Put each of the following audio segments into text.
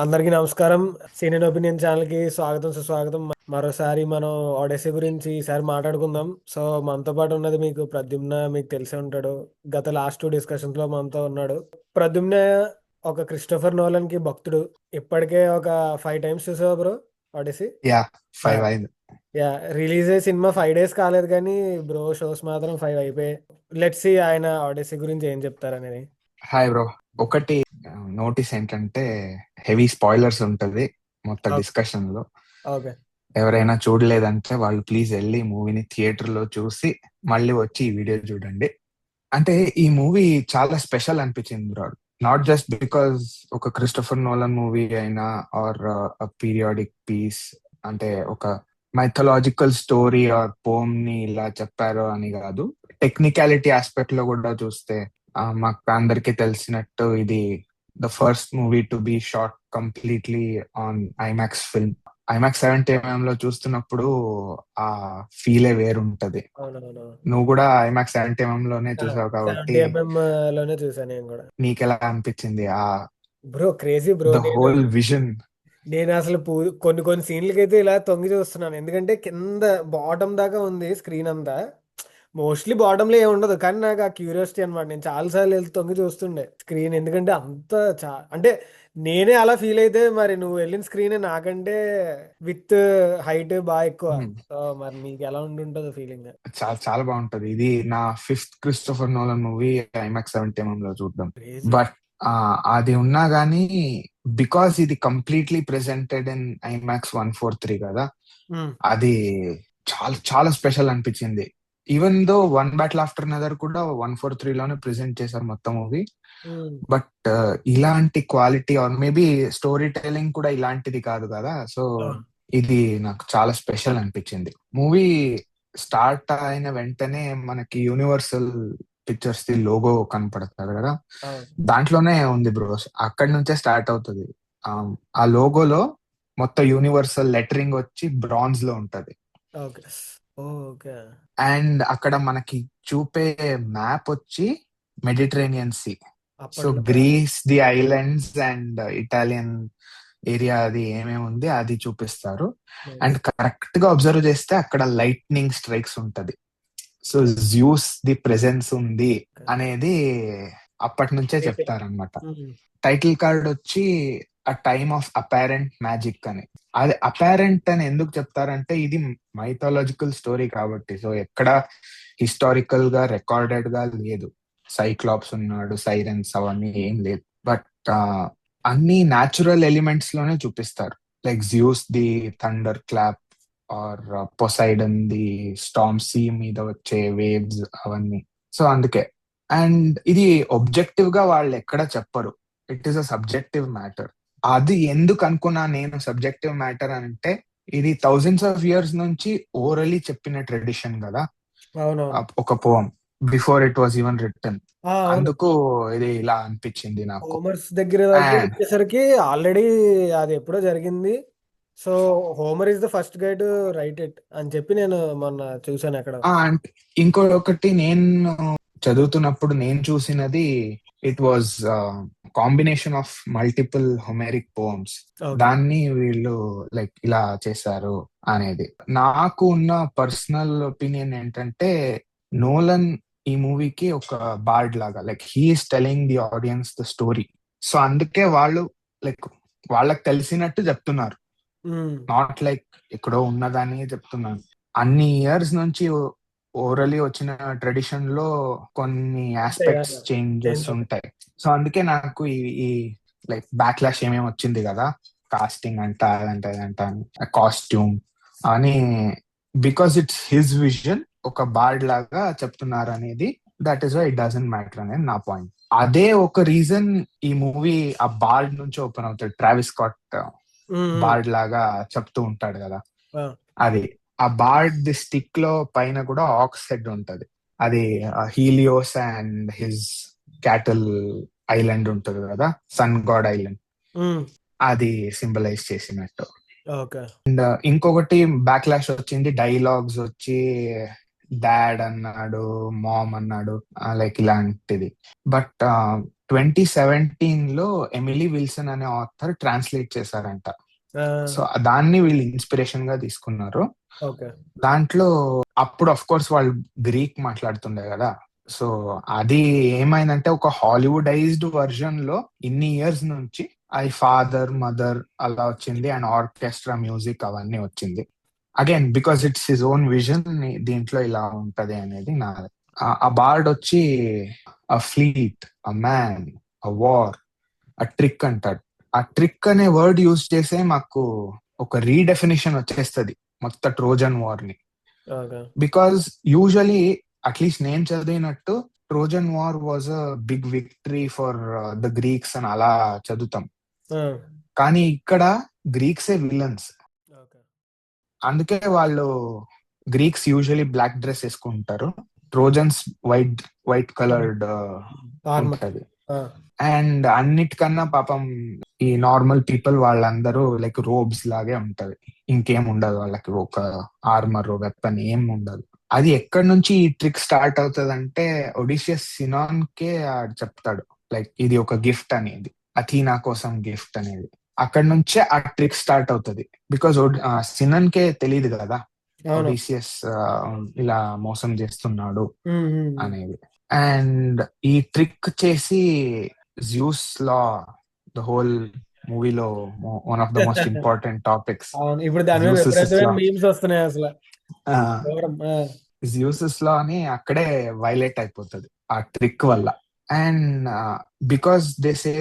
అందరికీ నమస్కారం. Senior opinion channel కి స్వాగతం, సుస్వాగతం. మరోసారి మనం ఒడెస్సీ గురించి ఈసారి మాట్లాడుకుందాం. సో మనతో పాటు ఉన్నది మీకు ప్రద్యుమ్న, మీకు తెలిసే ఉంటాడు. గత లాస్ట్ టూ డిస్కషన్స్ లో మనతో ఉన్నాడు. ప్రద్యుమ్న ఒక క్రిస్టోఫర్ నోలన్ కి భక్తుడు. ఇప్పటికే ఒక 5 టైమ్స్ చూసావా బ్రో ఒడెస్సీ? యా, 5 అయింది. యా, రిలీజ్ అయ్యే సినిమా 5 డేస్ కాలేదు కానీ బ్రో షోస్ మాత్రం 5 అయిపోయాయి. లెట్స్ సీ ఆయన ఒడెస్సీ గురించి ఏం చెప్తారనేది. Hi bro. ఒకటి నోటీస్ ఏంటంటే హెవీ స్పాయిలర్స్ ఉంటది మొత్తం డిస్కషన్ లో. ఓకే. ఎవరైనా చూడలేదంటే వాళ్ళు ప్లీజ్ వెళ్ళి మూవీని థియేటర్ లో చూసి మళ్ళీ వచ్చి ఈ వీడియో చూడండి. అంటే ఈ మూవీ చాలా స్పెషల్ అనిపించింది బ్రో. నాట్ జస్ట్ బికాజ్ ఒక క్రిస్టోఫర్ నోలన్ మూవీ అయినా ఆర్ పీరియాడిక్ పీస్, అంటే ఒక మైథలాజికల్ స్టోరీ ఆర్ పోమ్ ని ఇలా చెప్పారు అని కాదు. టెక్నికాలిటీ ఆస్పెక్ట్ లో కూడా చూస్తే మాకు అందరికీ తెలిసినట్టు ఇది the first movie to be shot completely on IMAX film. IMAX 70mm లో చూస్తున్నప్పుడు ఆ ఫీలే వేరుంటది. అవునవును. నువ్వు కూడా ఐమాక్స్ 70mm లోనే చూసావు కాబట్టి 70mm లోనే చూసాను నేను కూడా. నీకెలా అనిపించింది ఆ బ్రో క్రేజీ బ్రో. ద నేను హోల్ విజన్? నేను అసలు కొన్ని కొన్ని సీన్లకైతే ఇలా తొంగి చూస్తున్నాను. ఎందుకంటే కింద బాటమ్ దాకా ఉంది స్క్రీన్ అంతా. మోస్ట్లీ బాటమ్ లో ఏమి ఉండదు, కానీ నాకు ఆ క్యూరియాసిటీ అనమాట. నేను చాలాసార్లు వెళ్ళి తొంగి చూస్తుండే స్క్రీన్. ఎందుకంటే అంత అంటే నేనే అలా ఫీల్ అయితే మరి నువ్వు వెళ్ళిన స్క్రీన్ నాకంటే విత్ హైట్ బాగా ఎక్కువ. సో మరి నీకు ఎలా ఉంటుందో ఫీలింగ్. చాలా చాలా బాగుంటది. ఇది నా fifth Christopher Nolan movie IMAX 70mm లో చూడడం. క్రేజీ. బట్ అది ఉన్నా గానీ బికాస్ ఇది కంప్లీట్లీ ప్రెసెంటెడ్ ఇన్ ఐమాక్స్ 143 కదా, అది చాలా చాలా స్పెషల్ అనిపించింది. Even though one battle after another కూడా 143 లోనే ప్రెసెంట్ చేశారు మొత్తం మూవీ. బట్ ఇలాంటి quality or maybe story telling కూడా ఇలాంటిది కాదు కదా. సో ఇది నాకు చాలా స్పెషల్ అనిపించింది. మూవీ స్టార్ట్ అయిన వెంటనే మనకి యూనివర్సల్ పిక్చర్స్ ది లోగో కనపడుతుంది కదా, దాంట్లోనే ఉంది బ్రో. అక్కడి నుంచే స్టార్ట్ అవుతుంది. ఆ లోగోలో మొత్తం యూనివర్సల్ లెటరింగ్ వచ్చి బ్రాంజ్ లో ఉంటది. అండ్ అక్కడ మనకి చూపే మ్యాప్ వచ్చి Mediterranean sea. So Greece the islands and Italian area అది ఏమేమి ఉంది అది చూపిస్తారు. అండ్ కరెక్ట్ గా అబ్జర్వ్ చేస్తే అక్కడ లైట్నింగ్ స్ట్రైక్స్ ఉంటది. సో జ్యూస్ ది ప్రెజెన్స్ ఉంది అనేది అప్పటి నుంచే చెప్తారనమాట. టైటిల్ కార్డ్ వచ్చి అ టైమ్ ఆఫ్ అపారెంట్ మ్యాజిక్ అని. అది అపారెంట్ అని ఎందుకు చెప్తారంటే ఇది మైథాలజికల్ స్టోరీ కాబట్టి. సో ఎక్కడ హిస్టారికల్ గా రికార్డెడ్ గా లేదు. సైక్లాప్స్ ఉన్నాడు, సైరన్స్ అవన్నీ ఏం లేదు. బట్ అన్ని న్యాచురల్ ఎలిమెంట్స్ లోనే చూపిస్తారు. Like Zeus the thunder clap or Poseidon the storm sea మీద వచ్చే వేవ్స్ అవన్నీ. సో అందుకే. అండ్ ఇది ఒబ్జెక్టివ్ గా వాళ్ళు ఎక్కడ చెప్పరు. It is a subjective matter. అది ఎందుకు అనుకున్నా నేను సబ్జెక్టివ్ మ్యాటర్ అంటే, ఇది థౌజండ్స్ ఆఫ్ ఇయర్స్ నుంచి ఓరలీ చెప్పిన ట్రెడిషన్ కదా, ఒక poem before it was even written. అందుకు ఇది ఇలా అనిపించింది నాకు. హోమర్స్ దగ్గర వచ్చేసరికి ఆల్రెడీ అది ఎప్పుడో జరిగింది. So Homer is the first guide right it అని చెప్పి నేను మొన్న చూసాను అక్కడ. ఇంకొకటి నేను చదువుతున్నప్పుడు నేను చూసినది, it was combination of multiple Homeric pomps. దాన్ని వీళ్ళు లైక్ ఇలా చేశారు అనేది. నాకు ఉన్న పర్సనల్ ఒపీనియన్ ఏంటంటే, నోలన్ ఈ మూవీకి ఒక బార్డ్ లాగా, like he is telling the audience the story. So అందుకే వాళ్ళు లైక్ వాళ్ళకి తెలిసినట్టు చెప్తున్నారు. నాట్ లైక్ ఎక్కడో ఉన్నదాన్ని చెప్తున్నారు. అన్ని ఇయర్స్ నుంచి ఓరలీ వచ్చిన ట్రెడిషన్ లో కొన్ని ఆస్పెక్ట్స్ చేంజెస్ ఉంటాయి. సో అందుకే నాకు ఈ లైక్ బ్యాక్లాష్ ఏమేమి వచ్చింది కదా, కాస్టింగ్ అంట అదంట అదంట కాస్ట్యూమ్ అని, బికాస్ ఇట్స్ హిజ్ విజన్, ఒక బార్డ్ లాగా చెప్తున్నారు అనేది. That is why it doesn't matter అనేది నా పాయింట్. అదే ఒక రీజన్ ఈ మూవీ ఆ బార్డ్ నుంచి ఓపెన్ అవుతాడు. ట్రావిస్ స్కాట్ బార్డ్ లాగా చెప్తూ ఉంటాడు కదా, అది ఆ బార్డ్ ది స్టిక్ లో పైన కూడా ఆక్స్ హెడ్ ఉంటది. అది హీలియోస్ అండ్ హిజ్ క్యాటల్ ఐలాండ్ ఉంటది కదా, సన్ గాడ్ ఐలాండ్, అది సింబలైజ్ చేసినట్టు. అండ్ ఇంకొకటి బ్యాక్లాష్ వచ్చింది, డైలాగ్స్ వచ్చి డాడ్ అన్నాడు, మామ్ అన్నాడు, లైక్ ఇలాంటిది. బట్ 2017 ఎమిలీ విల్సన్ అనే ఆథర్ ట్రాన్స్లేట్ చేశారంట. సో దాన్ని వీళ్ళు ఇన్స్పిరేషన్ గా తీసుకున్నారు. ఓకే. దాంట్లో అప్పుడు అఫ్ కోర్స్ వాళ్ళు గ్రీక్ మాట్లాడుతుండే కదా. సో అది ఏమైందంటే ఒక హాలీవుడైజ్డ్ వర్జన్ లో ఇన్ని ఇయర్స్ నుంచి ఐ ఫాదర్ మదర్ అలా వచ్చింది, అండ్ ఆర్కెస్ట్రా మ్యూజిక్ అవన్నీ వచ్చింది. Again because it's his own vision, దీంట్లో ఇలా ఉంటది అనేది నా. ఆ బార్డ్ వచ్చి a fleet, a man, a war, a trick అంటాడు. ఆ ట్రిక్ అనే వర్డ్ యూజ్ చేసే మాకు ఒక రీడెఫినేషన్ వచ్చేస్తుంది మొత్తం ట్రోజన్ వార్ ని. ఓకే. బికాస్ యూజువలీ అట్లీస్ట్ నేను చదివినట్టు Trojan war was a big victory for the Greeks అని అలా చదువుతాం. కానీ ఇక్కడ గ్రీక్సే విలన్స్. ఓకే. అందుకే వాళ్ళు గ్రీక్స్ యూజువలీ బ్లాక్ డ్రెస్ వేసుకుంటారు, Trojans white white coloured armour. ఉంటది. అండ్ అన్నిటికన్నా పాపం ఈ నార్మల్ పీపుల్ వాళ్ళందరూ లైక్ రోబ్స్ లాగే ఉంటది, ఇంకేం ఉండదు వాళ్ళకి, ఒక ఆర్మర్ వెపన్ ఏం ఉండదు. అది ఎక్కడి నుంచి ఈ ట్రిక్ స్టార్ట్ అవుతుంది అంటే ఒడిషియస్ సినాన్ కే చెప్తాడు లైక్ ఇది ఒక గిఫ్ట్ అనేది, అథీనా కోసం గిఫ్ట్ అనేది. అక్కడి నుంచే ఆ ట్రిక్ స్టార్ట్ అవుతుంది. బికాస్ సినన్ కే తెలియదు కదా ఒడిషియస్ ఇలా మోసం చేస్తున్నాడు అనేది. అండ్ ఈ ట్రిక్ చేసి జ్యూస్ లా ద హోల్ మూవీలో one of the most important topics, ఇప్పుడు దాని మీద విపరీతమైన మీమ్స్ వస్తున్నాయి అసలు. జ్యూసెస్ లా అని అక్కడే వైలేట్ అయిపోతుంది ఆ ట్రిక్ వల్ల. అండ్ బికాస్ దే సే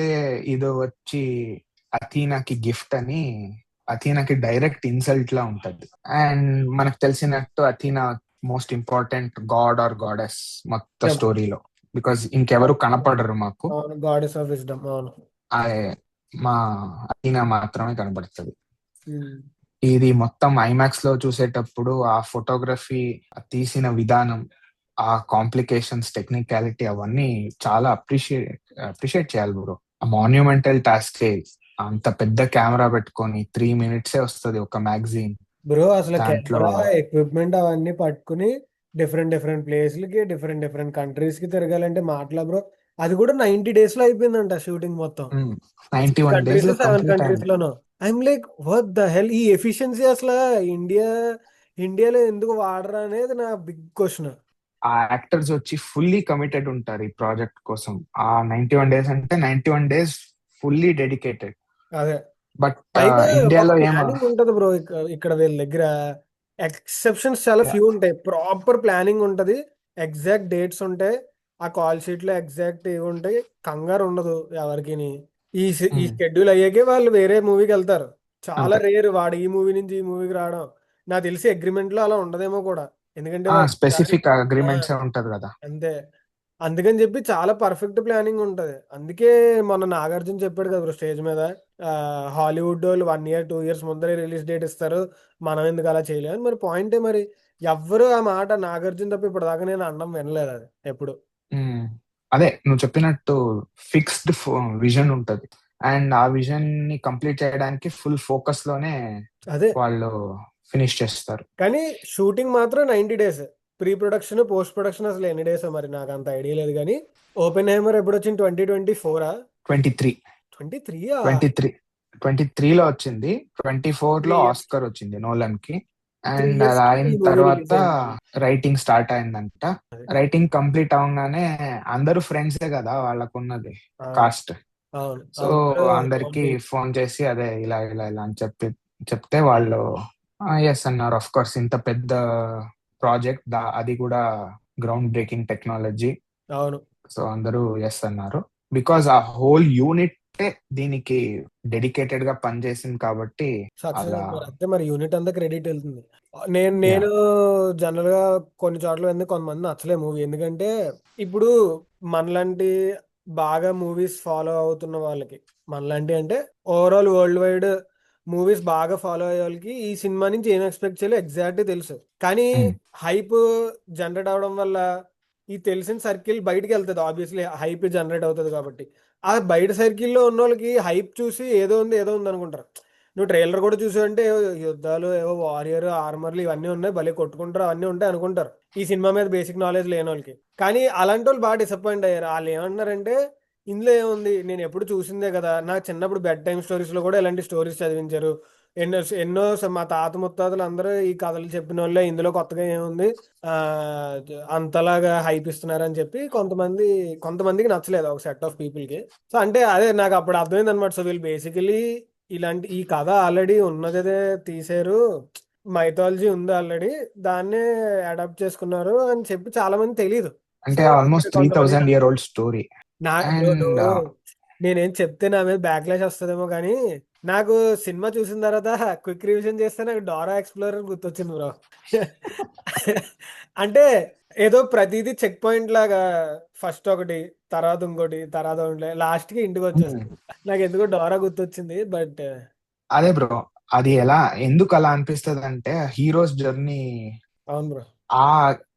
ఇది వచ్చి అథీనాకి గిఫ్ట్ అని, అథీనాకి డైరెక్ట్ ఇన్సల్ట్ లా ఉంటది. అండ్ మనకు తెలిసినట్టు Athena most important god or goddess మొత్తం స్టోరీలో, బికాస్ ఇంకెవరు కనపడరు మాకు, గాడెస్ ఆఫ్ విజ్డమ్. అవును, మా అథీనా మాత్రమే కనబడుతుంది. ఇది మొత్తం ఐమాక్స్ లో చూసేటప్పుడు ఆ ఫోటోగ్రఫీ, తీసిన విధానం, ఆ కాంప్లికేషన్స్, టెక్నికాలిటీ అవన్నీ చాలా అప్రిషియేట్ చేయాలి బ్రో. ఆ మాన్యుమెంటల్ టాస్క్, అంత పెద్ద కెమెరా పెట్టుకొని 3 minutes వస్తుంది ఒక మ్యాగజైన్ బ్రో. అసలు దాంట్లో. కెమెరా ఎక్విప్మెంట్ అవన్నీ పట్టుకుని డిఫరెంట్ డిఫరెంట్ ప్లేస్లకి, డిఫరెంట్ డిఫరెంట్ కంట్రీస్ కి తిరగాలంటే మాటలా బ్రో. అది కూడా 90 days లో అయిపోయిందంట షూటింగ్ మొత్తం. 91 days కంట్రీస్, లో 7 కంప్లీట్ కంట్రీస్ అయింది. లోనో. I'm like what the hell, ఈ ఎఫిషియన్సీ అసలు ఇండియాలో ఎందుకు వాడరా అనేది నా బిగ్ క్వశ్చన్. ఆ యాక్టర్స్ వచ్చి ఫుల్లీ కమిటెడ్ ఉంటారు ఈ ప్రాజెక్ట్ కోసం. ఆ 91 days అంటే 91 days ఫుల్లీ డెడికేటెడ్. అదే, బట్ పైగా ఒక ఇండియాలో ప్లానింగ్ ఉంటది బ్రో. ఇక్కడ వీళ్ళ దగ్గర ఎక్సెప్షన్స్ చాలా ఫ్యూ ఉంటాయి. ప్రాపర్ ప్లానింగ్ ఉంటది, ఎగ్జాక్ట్ డేట్స్ ఉంటాయి, ఆ కాల్ షీట్ లో ఎగ్జాక్ట్ ఇవి ఉంటాయి, కంగారు ఉండదు ఎవరికి. ఈ షెడ్యూల్ అయ్యాకే వాళ్ళు వేరే మూవీకి వెళ్తారు. చాలా అంతే, రేర్ వాడు ఈ మూవీ నుంచి ఈ మూవీకి రావడం. నాకు తెలిసి అగ్రిమెంట్ లో అలా ఉండదేమో కూడా, ఎందుకంటే వాడు స్పెసిఫిక్ అగ్రిమెంట్స్ ఉంటది కదా. అంతే. అందుకని చెప్పి చాలా పర్ఫెక్ట్ ప్లానింగ్ ఉంటది. అందుకే మొన్న నాగార్జున చెప్పాడు కదా స్టేజ్ మీద, హాలీవుడ్ వాళ్ళు 1 year 2 years ముందరే రిలీజ్ డేట్ ఇస్తారు, మనం ఎందుకు అలా చేయలేము. మరి పాయింటే, మరి ఎవ్వరు ఆ మాట నాగార్జున తప్ప ఇప్పటిదాకా నేను అనడం వినలేదు అది ఎప్పుడు. అదే నువ్వు చెప్పినట్టు ఫిక్స్డ్ విజన్ ఉంటది, అండ్ ఆ విజన్ ని కంప్లీట్ చేయడానికి ఫుల్ ఫోకస్ లోనే అదే వాళ్ళు ఫినిష్ చేస్తారు. కానీ షూటింగ్ మాత్రం 90 days, pre production post production అసలు ఎన్ని డేస్ మరి నాకు అంత ఐడియా లేదు. కానీ ఓపెన్ హైమర్ ఎప్పుడు వచ్చింది, 2024? 23. 23 23లో వచ్చింది. 24లో 3 years, ఆస్కర్ వచ్చింది నోలన్ కి. 3 అండ్ years అది కి అయిన ఈ మూవీ తర్వాత రిలీజ్ అయింది. రైటింగ్ స్టార్ట్ అయిందంట. రైటింగ్ కంప్లీట్ అవగానే అందరూ ఫ్రెండ్సే కదా వాళ్ళకున్నది కాస్ట్. అవును, సో అందరికి అవును. ఫోన్ చేసి అదే ఇలా ఇలా ఇలా అని చెప్తే వాళ్ళు ఎస్ అన్నారు. ఆఫ్ కోర్స్ ఇంత పెద్ద ప్రాజెక్ట్, అది కూడా గ్రౌండ్ బ్రేకింగ్ టెక్నాలజీ. అవును, సో అందరూ ఎస్ అన్నారు, బికాస్ ఆ హోల్ యూనిట్ దీనికి డెడికేటెడ్ గా పనిచేసింది కాబట్టి సక్సెస్ అలా. మరి అంతే, మరి యూనిట్ అంతా క్రెడిట్ వెళ్తుంది. నేను జనరల్ గా కొన్ని చోట్ల ఎందుకు కొంతమంది నచ్చలే మూవీ, ఎందుకంటే ఇప్పుడు మనలాంటి బాగా మూవీస్ ఫాలో అవుతున్న వాళ్ళకి, మనలాంటి అంటే ఓవరాల్ వరల్డ్ వైడ్ మూవీస్ బాగా ఫాలో అయ్యే వాళ్ళకి ఈ సినిమా నుంచి ఏం ఎక్స్పెక్ట్ చేయాలో ఎగ్జాక్ట్ తెలుసు. కానీ హైప్ జనరేట్ అవడం వల్ల ఈ తెలిసిన సర్కిల్ బయటికి వెళ్తుంది. ఆబ్వియస్లీ హైప్ జనరేట్ అవుతుంది కాబట్టి, ఆ బయట సర్కిల్లో ఉన్న వాళ్ళకి హైప్ చూసి ఏదో ఉంది ఏదో ఉంది అనుకుంటారు. నువ్వు ట్రైలర్ కూడా చూసావంటే యుద్ధాలు, ఏవో వారియర్ ఆర్మర్లు ఇవన్నీ ఉన్నాయి, భలే కొట్టుకుంటారు, అవన్నీ ఉంటాయి అనుకుంటారు ఈ సినిమా మీద బేసిక్ నాలెడ్జ్ లేని వాళ్ళకి. కానీ అలాంటి వాళ్ళు బాగా డిసప్పాయింట్ అయ్యారు. వాళ్ళు ఏమంటున్నారంటే ఇందులో ఏముంది, నేను ఎప్పుడు చూసిందే కదా, నా చిన్నప్పుడు బెడ్ టైమ్ స్టోరీస్ లో కూడా ఇలాంటి స్టోరీస్ చదివించారు. ఎన్నో ఎన్నో మా తాత ముత్తాతలు అందరూ ఈ కథలు చెప్పిన వాళ్ళే, ఇందులో కొత్తగా ఏముంది ఆ అంతలాగా హైప్ ఇస్తున్నారని చెప్పి కొంతమందికి నచ్చలేదు, ఒక సెట్ ఆఫ్ పీపుల్ కి. సో అంటే అదే నాకు అప్పుడు అర్థమైంది అనమాట. సో వీళ్ళు బేసికలీ ఇలాంటి ఈ కథ ఆల్రెడీ ఉన్నదే తీసారు, మైథాలజీ ఉంది ఆల్రెడీ, దాన్నే అడాప్ట్ చేసుకున్నారు అని చెప్పి చాలా మంది తెలియదు. సో అంటే ఇక్కడ ఆల్మోస్ట్ త్రీ కొంతమంది థౌజండ్ ఇయర్ ఓల్డ్ స్టోరీ. నా బ్రో అండ్ నేనేం చెప్తే నా మీద బ్యాక్లాష్ వస్తుందేమో కానీ, నాకు సినిమా చూసిన తర్వాత క్విక్ రివిజన్ చేస్తే నాకు డోరా ఎక్స్ప్లోరర్ గుర్తొచ్చింది బ్రో. అంటే ఏదో ప్రతిదీ చెక్ పాయింట్ లాగా, ఫస్ట్ ఒకటి, తర్వాత ఇంకోటి, తర్వాత ఒకటి, లాస్ట్ కి ఇంటికి వచ్చేస్తాను. నాకు ఎందుకో డోరా గుర్తొచ్చింది, బట్ అదే బ్రో, అది ఎలా ఎందుకు అలా అనిపిస్తుంది అంటే హీరోస్ జర్నీ, అవును బ్రో. ఆ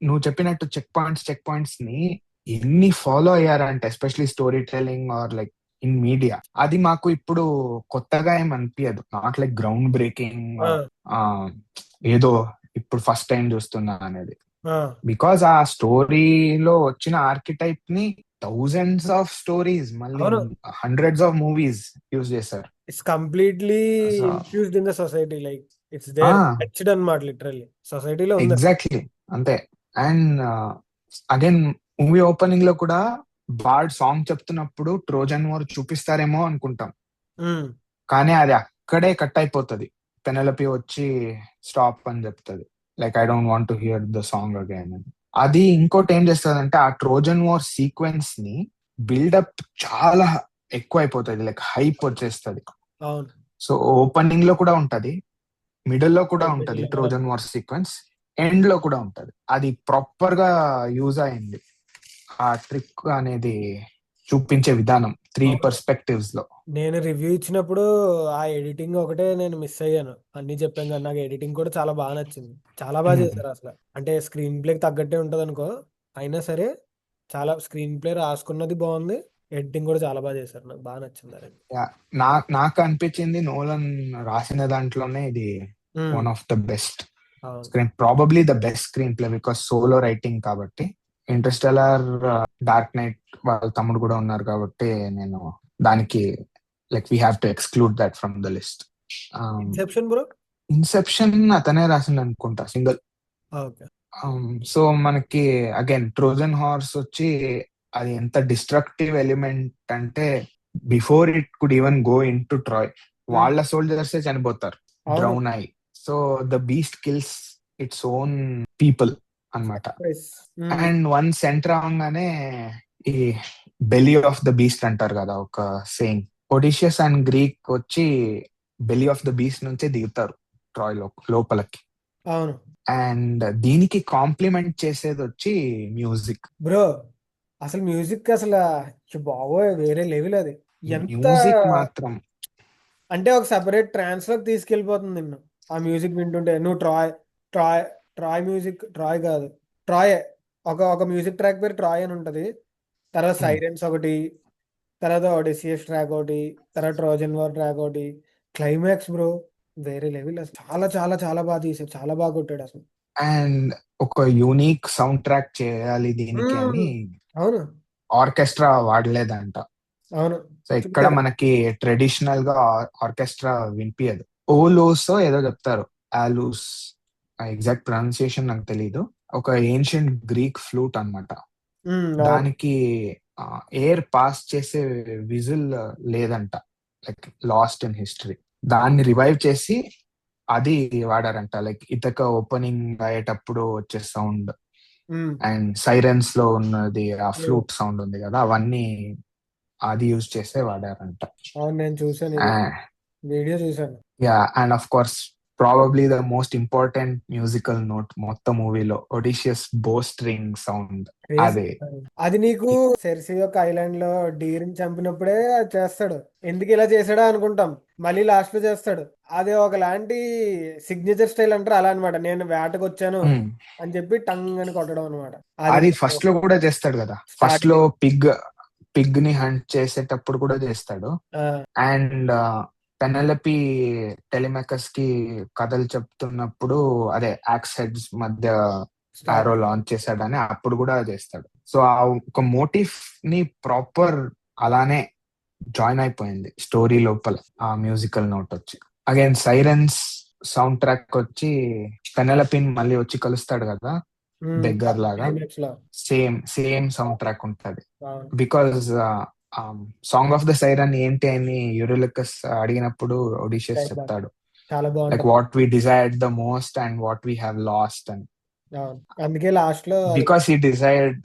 నువ్వు చెప్పినట్టు చెక్ పాయింట్స్ ని ఎన్ని ఫాలో అయ్యారంటే, especially story telling or like in media, అది మాకు ఇప్పుడు కొత్తగా ఏం అనిపించదు. నాట్ లైక్ గ్రౌండ్ బ్రేకింగ్, ఆ, ఏదో ఇప్పుడు ఫస్ట్ టైం చూస్తున్నా అనేది. ఆ, బికాస్ ఆ స్టోరీలో వచ్చిన ఆర్కిటైప్ ని థౌజండ్స్ ఆఫ్ స్టోరీస్, మళ్ళీ అవును. హండ్రెడ్స్ ఆఫ్ మూవీస్ యూజ్ చేశారు. It's completely so infused in the society, like it's there etched అనమాట, లిటరల్లీ సొసైటీలో ఉంది. ఎగ్జాక్ట్లీ అంతే. అండ్ అగైన్ మూవీ ఓపెనింగ్ లో కూడా బార్డ్ సాంగ్ చెప్తున్నప్పుడు ట్రోజన్ వార్ చూపిస్తారేమో అనుకుంటాం, ఉమ్, కానీ అది అక్కడే కట్ అయిపోతుంది. పెనెలపి వచ్చి స్టాప్ అని చెప్తుంది, like I don't want to hear the song again అని. అది ఇంకోటి ఏం చేస్తుంది అంటే ఆ ట్రోజన్ వార్ సీక్వెన్స్ ని బిల్డప్ చాలా ఎక్కువ అయిపోతుంది, లైక్ హైప్ వచ్చేస్తుంది. అవును. సో ఓపెనింగ్ లో కూడా ఉంటది, మిడిల్ లో కూడా ఉంటది Ending లో. ట్రోజన్ వార్ సీక్వెన్స్, ఎండ్ లో కూడా ఉంటది. అది ప్రాపర్ గా యూజ్ అయింది, ఆ ట్రిక్ అనేది చూపించే విధానం త్రీ అవును. పర్స్పెక్టివ్స్ లో. నేను రివ్యూ ఇచ్చినప్పుడు ఆ ఎడిటింగ్ ఒకటే నేను మిస్ అయ్యాను. అన్ని చెప్పాను కానీ నాకు ఎడిటింగ్ కూడా చాలా బాగా నచ్చింది. చాలా బాగా Hmm. చేశారు అసలు. అంటే స్క్రీన్ ప్లేకి తగ్గట్టే ఉంటది అనుకో, అయినా సరే చాలా స్క్రీన్ ప్లే రాసుకున్నది బాగుంది, ఎడిటింగ్ కూడా చాలా బాగా చేశారు, నాకు బాగా నచ్చింది అది. Yeah. నాకు అనిపించింది నోలన్ రాసిన దాంట్లోనే ఇది um, one of the best అవును. Screen, probably the best screen play, because solo writing కాబట్టి. ఇంటర్స్టెల్లార్, డార్క్ నైట్ వాళ్ళ తమ్ముడు కూడా ఉన్నారు కాబట్టి నేను దానికి like we have to exclude that from the list. Inception bro. Inception అతనే రాసింది అనుకుంటా, సింగల్. ఓకే. సో మనకి అగైన్ ట్రోజన్ హార్స్ వచ్చి అది ఎంత డిస్ట్రక్టివ్ ఎలిమెంట్ అంటే, before it could even go into Troy um, వాళ్ళ సోల్జర్స్ చనిపోతారు, అవును. డ్రౌన్ అయి. So the beast kills its own people అన్నమాట. Nice. Um, and once enter అవగానే ఈ బెలీ ఆఫ్ ద బీస్ట్ అంటారు కదా ఒక సేయింగ్, ఒడిషియస్ అండ్ గ్రీక్ వచ్చి బెలీ ఆఫ్ ద బీస్ట్ నుంచే దిగుతారు ట్రాయ్ లోపలికి. అవును అండ్ దీనికి కాంప్లిమెంట్ చేసేది వచ్చి మ్యూజిక్. బ్రో. అసలు మ్యూజిక్ అసలు బాబోయ్ వేరే లెవెల్ అది. ఎంత మ్యూజిక్ మాత్రం అంటే ఒక సెపరేట్ ట్రాన్స్ లోకి తీసుకెళ్ళిపోతుంది నిన్ను ఆ మ్యూజిక్ వింటుంటే. నువ్వు ట్రాయ్ ట్రాయ్ మ్యూజిక్, ట్రాయ్ కాదు, ట్రాయే. ఒక మ్యూజిక్ ట్రాక్ పేరు ట్రాయ్ అని ఉంటది. తర్వాత సైరెన్స్ ఒకటి, తర్వాత ఒడిసియస్ ట్రాక్ ఒకటి, తర్వాత ట్రోజన్ వార్ ట్రాక్ ఒకటి, క్లైమాక్స్ బ్రో వేరే లెవెల్ అసలు. చాలా చాలా చాలా బాగా తీసాడు, చాలా బాగా కొట్టాడు అసలు. అండ్ ఒక యూనిక్ సౌండ్ ట్రాక్ చేయాలి దీనికి మ్మ్. అని అవును. ఆర్కెస్ట్రా వాడలేదంట. అవును సో ఇక్కడ చూసాను. మనకి ట్రెడిషనల్ గా ఆర్కెస్ట్రా వినిపించదు. ఓలోస్ ఏదో చెప్తారు, ఆలూస్, ఎగ్జాక్ట్ ప్రొనౌన్సియేషన్ నాకు తెలీదు. ఒక ఏన్షియంట్ గ్రీక్ ఫ్లూట్ అన్నమాట. అవును. దానికి ఎయిర్ పాస్ చేసే విజిల్ లేదంట, లైక్ లాస్ట్ ఇన్ హిస్టరీ. దాన్ని రివైవ్ చేసి అది వాడారంట, లైక్ ఇతక ఓపెనింగ్ అయ్యేటప్పుడు వచ్చే సౌండ్ మ్మ్. అండ్ సైరన్స్ లో ఉన్నది ఆ మ్మ్. ఫ్లూట్ సౌండ్ ఉంది కదా, అవన్నీ అది యూజ్ చేసే వాడారంట. అవును నేను చూసాను ఇది, వీడియో చూసాను. Yeah, and of course probably the most important musical note మొత్తం మూవీలో, ఒడిషియస్ బో స్ట్రింగ్ సౌండ్. క్రేజీ. అదే అది నీకు సెర్సి యొక్క ఐలాండ్ లో డీర్ని చంపినప్పుడే అది చేస్తాడు. ఎందుకు ఇలా చేసాడా అనుకుంటాం, మళ్ళీ లాస్ట్ లో చేస్తాడు. అది ఒకలాంటి సిగ్నేచర్ స్టైల్ అంటారు అలా అనమాట. నేను వేటకు వచ్చాను అని చెప్పి టంగ్ అని కొట్టడం అనమాట. అది అది నీకు ఫస్ట్ లో కూడా చేస్తాడు కదా, ఫస్ట్ లో స్టార్టింగ్. పిగ్ ని హంట్ చేసేటప్పుడు కూడా చేస్తాడు. అండ్ పెనెలపి టెలిమెకస్ కి కథలు చెప్తున్నప్పుడు అదే యాక్స్ హెడ్స్ మధ్య స్టార్ట్. ఆరో లాంచ్ చేశాడని అప్పుడు కూడా చేస్తాడు. సో ఆ ఒక మోటివ్ ని ప్రాపర్ అలానే జాయిన్ అయిపోయింది స్టోరీ లోపల, ఆ మ్యూజికల్ నోట్ వచ్చి. అగైన్ సైరన్స్ సౌండ్ ట్రాక్ వచ్చి పెనెలపిన్ మళ్ళీ వచ్చి కలుస్తాడు కదా బెగ్గర్ లాగా, క్లైమాక్స్ లో. సేమ్ సేమ్ సౌండ్ ట్రాక్ ఉంటది. అవును. Because song of the siren ఏంటి అని యూరిలకస్ అడిగినప్పుడు ఒడిషియస్ Climax. చెప్తాడు, చాలా లైక్ బాగుంటది. What we desired the most and what we have lost అని. అవును, అందుకే లాస్ట్ లో అది. Because he desired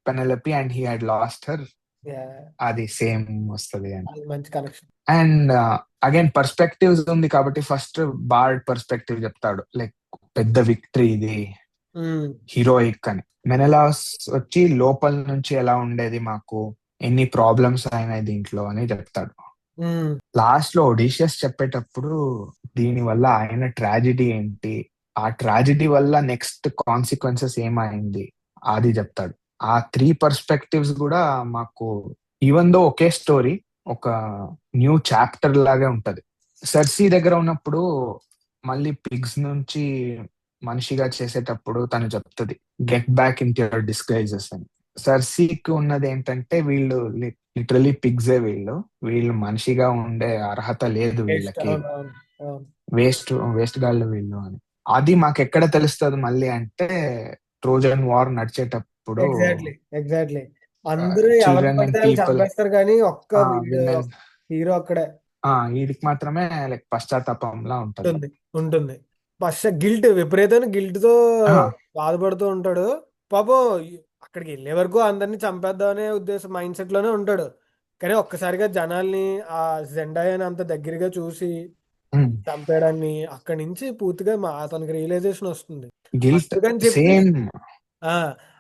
Penelope and he had lost her, Yeah, అది సేమ్ వస్తది అని. అది మంచి కనెక్షన్. అండ్ అగైన్ పర్స్పెక్టివ్స్ ఉంది కాబట్టి ఫస్ట్ బార్డ్ పర్స్పెక్టివ్ చెప్తాడు, లైక్ పెద్ద విక్టరీ ఇది, హీరోయిక్ అని. మెనలాస్ వచ్చి లోపల నుంచి ఎలా ఉండేది మాకు, ఎన్ని ప్రాబ్లమ్స్ అయినాయి దీంట్లో అని చెప్తాడు. లాస్ట్ లో ఒడిషియస్ చెప్పేటప్పుడు దీని వల్ల ఆయన ట్రాజిడీ ఏంటి, ఆ ట్రాజిడీ వల్ల నెక్స్ట్ కాన్సిక్వెన్సెస్ ఏమైంది అది చెప్తాడు. ఆ త్రీ పర్స్పెక్టివ్స్ కూడా మాకు, ఈవెన్ దో ఒకే స్టోరీ, ఒక న్యూ చాప్టర్ లాగే ఉంటది. సర్సీ దగ్గర ఉన్నప్పుడు మళ్ళీ పిగ్స్ నుంచి మనిషిగా చేసేటప్పుడు తను చెప్తుంది గెట్ బ్యాక్ ఇన్ యువర్ డిస్గైజెస్ అని. సర్సీకి ఉన్నది ఏంటంటే వీళ్ళు లిటరలీ పిగ్సే, వీళ్ళు వీళ్ళు మనిషిగా ఉండే అర్హత లేదు Taste. వీళ్ళకి, అవును, అవును, అవును. వేస్ట్ వేస్ట్ గాళ్ళు వీళ్ళు అని. అది మాకు ఎక్కడ తెలుస్తుంది మళ్ళీ అంటే ట్రోజన్ వార్ నడిచేటప్పుడు ఎగ్జాక్ట్లీ, ఎగ్జాక్ట్లీ. అందరూ ఎవరిని చిల్డ్రన్ అండ్ పడితే వాళ్ళు పీపుల్, చంపేస్తారు కానీ ఒక్క వీడు విమెన్, హీరో అక్కడే వీడికి మాత్రమే లైక్ పశ్చాత్తాపంలా ఉంటది. ఉంటుంది, ఉంటుంది. ఫస్ట్ గిల్ట్, విపరీతమైన గిల్ట్ తో ఆ, బాధపడుతూ ఉంటాడు. పాపం అక్కడికి వెళ్ళే వరకు అందరినీ చంపేద్దాం అనే ఉద్దేశం మైండ్ సెట్ లోనే ఉంటాడు. కానీ ఒక్కసారిగా జనాల్ని ఆ జెండాయని అంత దగ్గరగా చూసి ఉమ్, చంపేయడాన్ని అక్కడి నుంచి పూర్తిగా అతనికి రియలైజేషన్ వస్తుంది. గిల్ట్ అందుకని చెప్పి సేమ్. ఆ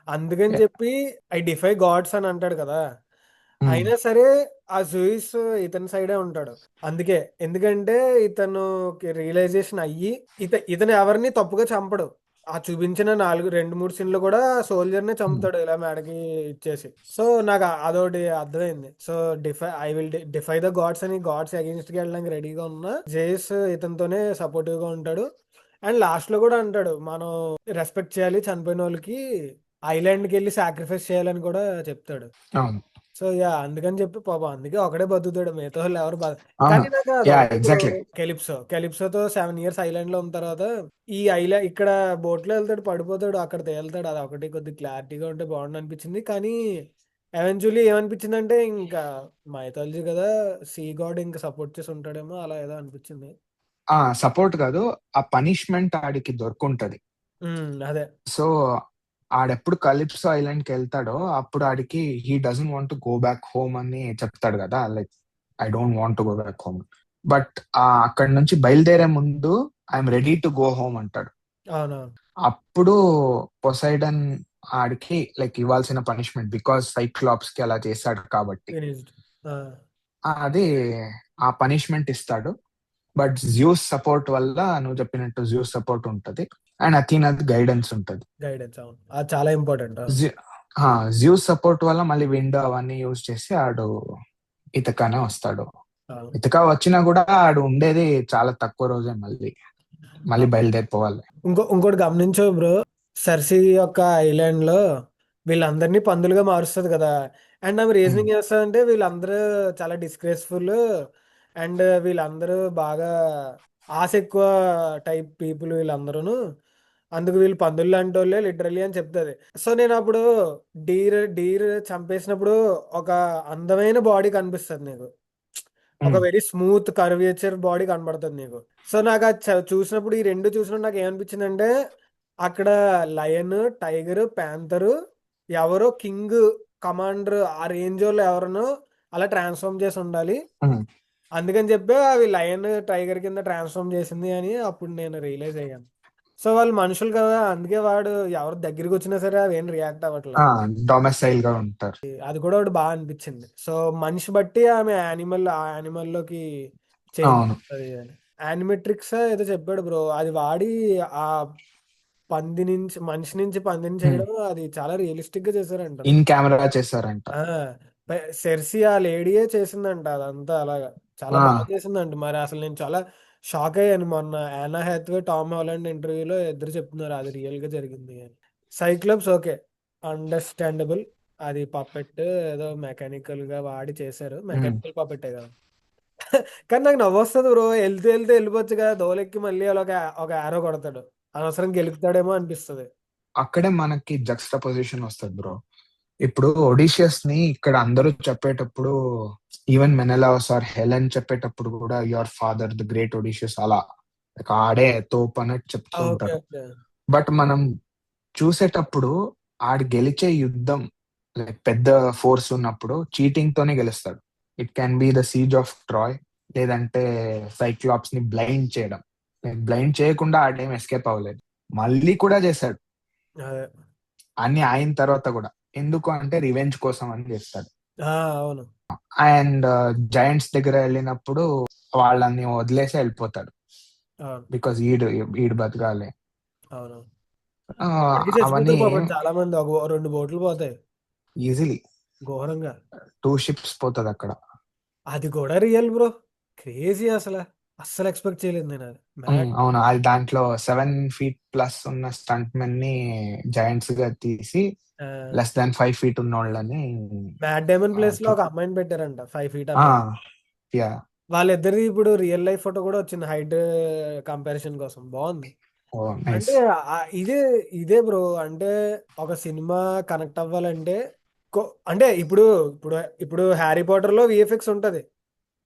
అందుకని చెప్పి ఐ డిఫై గాడ్స్ అని అంటాడు కదా. ఉమ్, అయినా సరే ఆ జూయిస్ ఇతని సైడే ఉంటాడు. అందుకే, ఎందుకంటే ఇతను రియలైజేషన్ అయ్యి ఇతను ఎవరిని తప్పుగా చంపడు. ఆ చూపించిన నాలుగు రెండు మూడు సీన్లు కూడా సోల్జర్ నే ఉమ్, చంపుతాడు ఇలా మెడకి ఇచ్చేసి. సో నాకు అదొకటి అర్థమైంది. So I will defy the gods అని గాడ్స్ అగేన్స్ట్ కి వెళ్ళడానికి రెడీగా ఉన్న జేస్ ఇతనితోనే సపోర్టివ్ గా ఉంటాడు. అండ్ లాస్ట్ లో కూడా అంటాడు మనం రెస్పెక్ట్ చేయాలి చనిపోయిన వాళ్ళకి, ఐలాండ్ కి వెళ్ళి సాక్రిఫైస్ చేయాలని కూడా చెప్తాడు. అవును, సో అందుకని చెప్పి పాపం అందుకే ఒకడే బతుకుతాడు, మిగతా వాళ్ళు ఎవరు అవును, కానీ నాకు యా అదొకటి బ్రో. ఎగ్జాక్ట్లీ. కెలిప్సోతో 7 years ఐలాండ్ లో ఉన్న తర్వాత ఈ ఐలాండ్ ఇక్కడ బోట్ లో వెళ్తాడు, పడిపోతాడు, అక్కడ తేలుతాడు. అది ఒకటి కొద్ది క్లారిటీగా ఉంటే బాగుండు అనిపించింది. కానీ ఎవెన్చువల్లీ ఏమనిపించింది అంటే ఇంకా మైథాలజీ కదా, సీ గాడ్ ఇంకా సపోర్ట్ చేసి ఉంటాడేమో అలా ఏదో అనిపించింది. సపోర్ట్ కాదు, ఆ పనిష్మెంట్ ఆడికి దొరుకుంటది. అదే. సో ఆడెప్పుడు కలిప్సో ఐలాండ్ కి వెళ్తాడో అప్పుడు ఆడికి he doesn't want to go back home అని చెప్తాడు కదా, like I don't want to go back home. But అక్కడ నుంచి బయలుదేరే ముందు I'm ready to go home అంటాడు. అవునవును. అప్పుడు పొసైడన్ ఆడికి లైక్ ఇవ్వాల్సిన పనిష్మెంట్, బికాస్ సైక్లాప్స్ కి అలా చేశాడు కాబట్టి ఫినిష్డ్. అది ఆ పనిష్మెంట్ ఇస్తాడు. బట్ జ్యూస్ సపోర్ట్ వల్ల నువ్వు చెప్పినట్టు జ్యూస్ సపోర్ట్ ఉంటది అండ్ అథీనాది గైడెన్స్ ఉంటది. గైడెన్స్, అవును, అది చాలా ఇంపార్టెంట్. జ్యూస్ సపోర్ట్ వల్ల మళ్ళీ విండో అవన్నీ యూజ్ చేసి ఆడు ఇతకానే వస్తాడు. అవును. ఇతక వచ్చినా కూడా ఆడు ఉండేది చాలా తక్కువ రోజే, మళ్ళీ మళ్ళీ బయలుదేరిపోవాలి. ఇంకోటి గమనించు బ్రో, సర్సీ యొక్క ఐలాండ్ లో వీళ్ళందరినీ పందులుగా మారుస్తుంది కదా. అండ్ ఆమె ఉమ్, రీజనింగ్ చేస్తాదంటే వీళ్ళందరూ చాలా డిస్గ్రేస్ఫుల్, అండ్ వీళ్ళందరూ బాగా ఆశ ఎక్కువ టైప్ పీపుల్ వీళ్ళందరూను. అందుకు వీళ్ళు పందులు లాంటి వాళ్ళే లిటరలీ అని చెప్తుంది. సో నేను అప్పుడు డీర్ చంపేసినప్పుడు ఒక అందమైన బాడీ కనిపిస్తుంది నీకు, ఒక ఉమ్, వెరీ స్మూత్ కర్వేచర్ బాడీ కనబడుతుంది నీకు. సో నాకు అది చూసినప్పుడు, ఈ రెండు చూసినప్పుడు నాకు ఏమనిపించింది అంటే అక్కడ లయన్, టైగర్, ప్యాంతరు ఎవరో కింగ్, కమాండర్ ఆ రేంజ్ వాళ్ళు ఎవరినో అలా ట్రాన్స్ఫార్మ్ చేసి ఉండాలి. ఉమ్. అందుకని చెప్పి అవి లయన్ టైగర్ కింద ట్రాన్స్ఫార్మ్ చేసింది అని అప్పుడు నేను రియలైజ్ అయ్యాను. సో వాళ్ళు మనుషులు కదా, అందుకే వాడు ఎవరు దగ్గరికి వచ్చినా సరే అవి ఏం రియాక్ట్ అవ్వట్లే. డొమెసైల్ గా ఉంటారు. అది కూడా ఒకటి బాగా అనిపించింది. సో మనిషి బట్టి ఆమె ఆ యానిమల్ లోకి చేంజ్ అవును. అవుతుంది అని. యానిమెట్రిక్స్ ఏదో చెప్పాడు బ్రో, అది వాడి ఆ పంది నుంచి మనిషి నుంచి పందిని చేయడం అది చాలా రియలిస్టిక్ గా చేశారంట. ఇన్ కెమెరా చేశారంట. ఆ సెర్సీ ఆ లేడీయే చేసిందంట అదంతా అలాగా, చాలా ఆ, బాగా చేసిందంట. మరి అసలు నేను చాలా షాక్ అయ్యాను మొన్న యానా హ్యాథ్వే టామ్ హాలండ్ ఇంటర్వ్యూలో ఇద్దరు చెప్తున్నారు అది రియల్ గా జరిగింది అని. Cyclops okay, understandable. అది పప్పెట్ ఏదో మెకానికల్ గా వాడి చేశారు, ఉమ్, మెకానికల్ పప్పెట్టే కదా. కానీ నాకు నవ్వొస్తుంది బ్రో, వెళ్తూ వెళ్తూ వెళ్ళిపోవచ్చు కదా, దోలెక్కి మళ్ళీ అలా ఒక ఆరో కొడతాడు, అనవసరం గెలుపుతాడేమో అనిపిస్తుంది. అక్కడే మనకి జక్స్ట పొజిషన్ వస్తుంది బ్రో. ఇప్పుడు ఒడిషియస్ ని ఇక్కడ అందరూ చెప్పేటప్పుడు, ఈవెన్ మెనలాస్ ఆర్ హెలెన్ చెప్పేటప్పుడు కూడా యువర్ ఫాదర్ ద గ్రేట్ ఒడిషియస్ అలా like ఆడే తోపు అన్నట్టు చెప్తూ ఓకే ఉంటారు. ఓకే. బట్ మనం చూసేటప్పుడు ఆడు గెలిచే యుద్ధం లైక్ పెద్ద ఫోర్స్ ఉన్నప్పుడు చీటింగ్ తోనే గెలుస్తాడు. It can be the siege of Troy, లేదంటే సైక్లాప్స్ ని బ్లైండ్ చేయడం. బ్లైండ్ చేయకుండా ఆ టైం ఎస్కేప్ అవ్వలేదు, మళ్ళీ కూడా చేశాడు అదే. అన్ని అయిన తర్వాత కూడా. ఎందుకు అంటే రివెంజ్ కోసం అని చేస్తాడు. అవును. అండ్ జైంట్స్ దగ్గర వెళ్ళినప్పుడు వాళ్ళని వదిలేసి వెళ్ళిపోతాడు, అవును. బికాజ్ ఈడు బతకాలి. అవును. ఆ, ఇప్పటికీ అవన్నీ చచ్చిపోతారు పాపం చాలా మంది, ఒక రెండు బోట్లు పోతాయి ఈజీలీ ఘోరంగా. 2 ships పోతుంది అక్కడ. అది కూడా రియల్ బ్రో, క్రేజీ అసలు, అస్సలు ఎక్స్పెక్ట్ చేయలేదు నేను అది. మ్యాడ్. అవును, అది దాంట్లో 7 feet ప్లస్ ఉన్న స్టంట్ మెన్ ని జైంట్స్ గా తీసి less than 5 feet ఉన్న వాళ్ళని. మ్యాట్ డేమన్ ప్లేస్ లో ఒక అమ్మాయిని పెట్టారంట, 5 ఫీట్ ఆ అమ్మాయి. యా. వాళ్ళిద్దరిది ఇప్పుడు రియల్ లైఫ్ ఫోటో కూడా వచ్చింది, హైట్ కంపారిజన్ కోసం, బాగుంది. ఓ నైస్. అంటే ఇదే ఇదే బ్రో, అంటే ఒక సినిమా కనెక్ట్ అవ్వాలంటే అంటే ఇప్పుడు ఇప్పుడు ఇప్పుడు హ్యారీ పాటర్ లో విఎఫ్ఎక్స్ ఉంటది,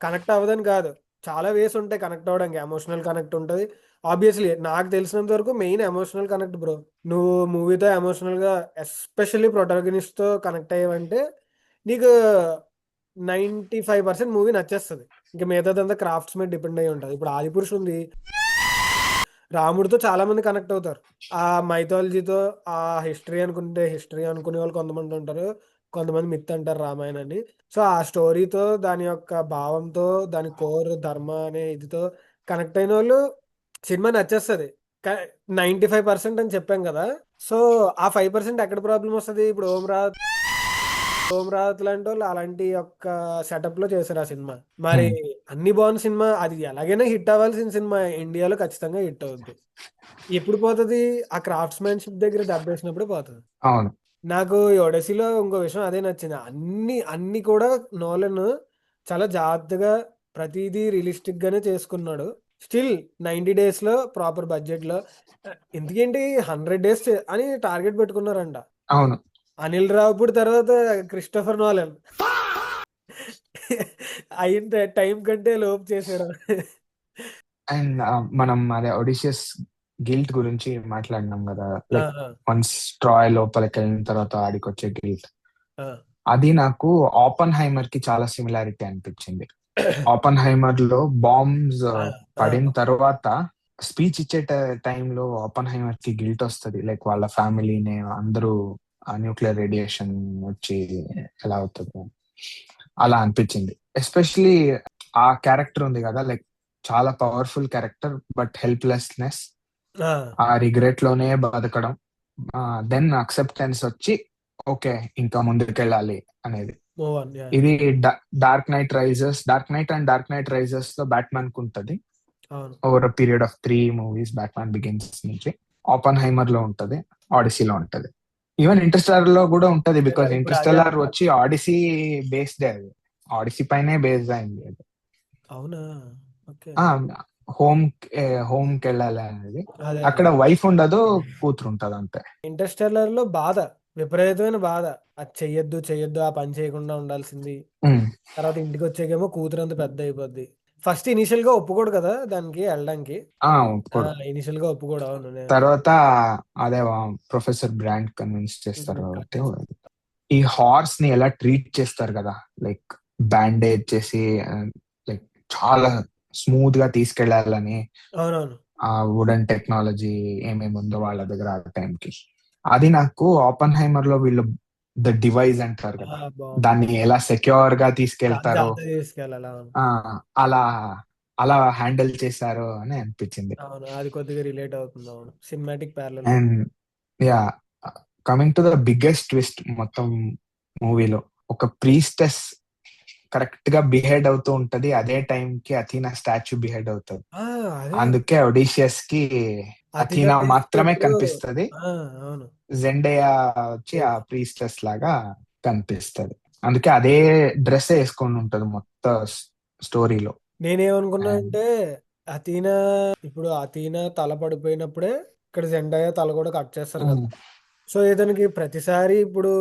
కనెక్ట్ అవ్వదని కాదు, చాలా వేస్ ఉంటాయి కనెక్ట్ అవ్వడానికి, ఎమోషనల్ కనెక్ట్ ఉంటది. ఆబ్వియస్లీ నాకు తెలిసినంత వరకు మెయిన్ ఎమోషనల్ కనెక్ట్ బ్రో. నువ్వు మూవీతో ఎమోషనల్ గా, ఎస్పెషల్లీ ప్రొటాగనిస్ట్ తో కనెక్ట్ అయ్యావంటే నీకు 95% మూవీ నచ్చేస్తుంది. ఇంకా మిగతాదంతా క్రాఫ్ట్స్ మీద డిపెండ్ అయ్యి ఉంటుంది. ఇప్పుడు ఆదిపురుష్ ఉంది, రాముడితో చాలా మంది కనెక్ట్ అవుతారు, ఆ మైథాలజీతో, ఆ హిస్టరీ అనుకుంటే హిస్టరీ అనుకునే వాళ్ళు కొంతమంది ఉంటారు, కొంతమంది మిత్ అంటారు రామాయణాన్ని. సో ఆ స్టోరీతో, దాని యొక్క భావంతో, దాని కోర్ ధర్మ అనే ఇదితో కనెక్ట్ అయిన వాళ్ళు సినిమా నచ్చేస్తుంది. 95% అని చెప్పాం కదా. సో ఆ 5% ఎక్కడ ప్రాబ్లం వస్తుంది, ఇప్పుడు ఓం రావత్ లాంటి వాళ్ళు అలాంటి యొక్క సెటప్ లో చేశారు ఆ సినిమా. మరి అన్ని బాగున్న సినిమా, అది ఎలాగైనా హిట్ అవ్వాల్సిన సినిమా ఇండియాలో ఖచ్చితంగా హిట్ అవుద్ది. ఎప్పుడు పోతుంది, ఆ క్రాఫ్ట్స్ మ్యాన్షిప్ దగ్గర దెబ్బేసినప్పుడు పోతుంది. అవును. నాకు ఈ ఒడెసీలో ఇంకో విషయం అదే నచ్చింది, అన్ని అన్ని కూడా నోలన్ చాలా జాగ్రత్తగా ప్రతిదీ రియలిస్టిక్ గానే చేసుకున్నాడు. స్టిల్ 90 డేస్ లో ప్రాపర్ బడ్జెట్ లో, ఎందుకేంటి 100 డేస్ అని టార్గెట్ పెట్టుకున్నారంట. అవును. అనిల్ రావుపూడి తర్వాత క్రిస్టోఫర్ నోలన్ అయిన టైం కంటే లోపు చేసాడు. అండ్ మనం అదే ఒడిషియస్ గిల్ట్ గురించి మాట్లాడినాం కదా, ఆ, లైక్ ఆ, వన్స్ ట్రాయ్ లోపలికి వెళ్ళిన తర్వాత ఆడికి వచ్చే గిల్ట్. ఆ, అది నాకు ఆపన్ హైమర్ కి చాలా సిమిలారిటీ అనిపించింది. ఆపన్ హైమర్ లో బాంబ్స్ ఆ, ఆ, పడిన తర్వాత స్పీచ్ ఇచ్చే టైంలో ఆపన్ హైమర్ కి గిల్ట్ వస్తుంది, లైక్ వాళ్ళ ఫ్యామిలీని అందరూ న్యూక్లియర్ రేడియేషన్ వచ్చి ఎలా అవుతుంది అలా అనిపించింది. ఎస్పెషలీ ఆ క్యారెక్టర్ ఉంది కదా, లైక్ చాలా పవర్ఫుల్ క్యారెక్టర్ బట్ హెల్ప్లెస్నెస్, ఆ, ఆ రిగ్రెట్ లోనే బతకడం, దెన్ అక్సెప్టెన్స్ వచ్చి ఓకే ఇంకా ముందుకెళ్ళాలి అనేది. Move on, yeah. ఇది dark knight and dark knight rises లో బ్యాట్మాన్ కు ఉంటది. అవును. Over a period of 3 movies, Batman begins నుంచి. ఆపన్ హైమర్ లో ఉంటది, ఆడిసీలో ఉంటది, ఈవెన్ ఇంటర్స్టెల్లార్ లో కూడా ఉంటది. అదే బికాస్ కదా, ఇప్పుడు అదే ఇంటర్స్టెల్లార్ అంటున్నా. వచ్చి ఆడిసీ బేస్డ్, అది ఆడిసీ పైనే బేస్డ్ అయింది అది. అవునా. ఓకే. ఆ హోమ్ హోమ్ కి వెళ్ళాలి అనేది. అదే అదే. అక్కడ వైఫ్ ఉండదు, కూతురు ఉంటది అంతే. ఇంటర్స్టెల్లర్ లో బాధ, విపరీతమైన బాధ, అది చెయ్యొద్దు చెయ్యొద్దు, ఆ పని చేయకుండా ఉండాల్సింది. ఉమ్, తర్వాత ఇంటికి వచ్చాకేమో కూతురు అంత పెద్ద అయిపోద్ది. ఫస్ట్ ఇనిషియల్ గా ఒప్పుకోడు కదా దానికి వెళ్ళడానికి. ఒప్పుకోడు. ఇనిషియల్ గా ఒప్పుకోడు, అవును. తర్వాత అదే ప్రొఫెసర్ బ్రాండ్ కన్విన్స్ చేస్తారు కాబట్టి. కరెక్ట్. ఈ హార్స్ ని ఎలా ట్రీట్ చేస్తారు కదా, లైక్ బ్యాండేజ్ చేసి లైక్ చాలా స్మూత్ గా తీసుకెళ్లాలని, అవునవును. ఆ వుడెన్ టెక్నాలజీ ఏమేమి ఉందో వాళ్ళ దగ్గర ఆ టైంకి. అది నాకు ఓపెన్ హైమర్ లో వీళ్ళు ద డివైస్ అంటారు కదా, బాగుంది. దాన్ని ఎలా సెక్యూర్ గా చాలా తీసుకెళ్తారో జాగ్రత్తగా తీసుకెళ్ళాలి, అవును. ఆ అలా అలా హ్యాండిల్ చేశారు అని అనిపించింది. అవును, అది కొద్దిగా రిలేట్ అవుతుంది, అవును. సినిమాటిక్ ప్యారలల్ ఉంది. And yeah, coming to the biggest twist మొత్తం మూవీలో, ఒక ప్రీస్టెస్ కరెక్ట్ గా బిహేడ్ అవుతూ ఉంటది, అదే టైం కి అథీనా స్టాచ్యూ బిహేడ్ అవుతుంది. ఆ, అదే. అందుకే ఒడిషియస్ కి అతిగా అథీనా మాత్రమే లేచినప్పుడు. కనిపిస్తది, అవును. జెండయా వచ్చి ఆ ప్రీస్టెస్ లాగా కనిపిస్తది. అందుకే అదే డ్రెస్ వేసుకొని ఉంటది మొత్తం స్టోరీలో. నేనేమనుకున్నా అండ్ అంటే అథీనా, ఇప్పుడు అథీనా తల పడిపోయినప్పుడే ఇక్కడ జెండాయా తల కూడా కట్ చేస్తారు కదా. సో ఇతనికి ప్రతిసారి ఇప్పుడు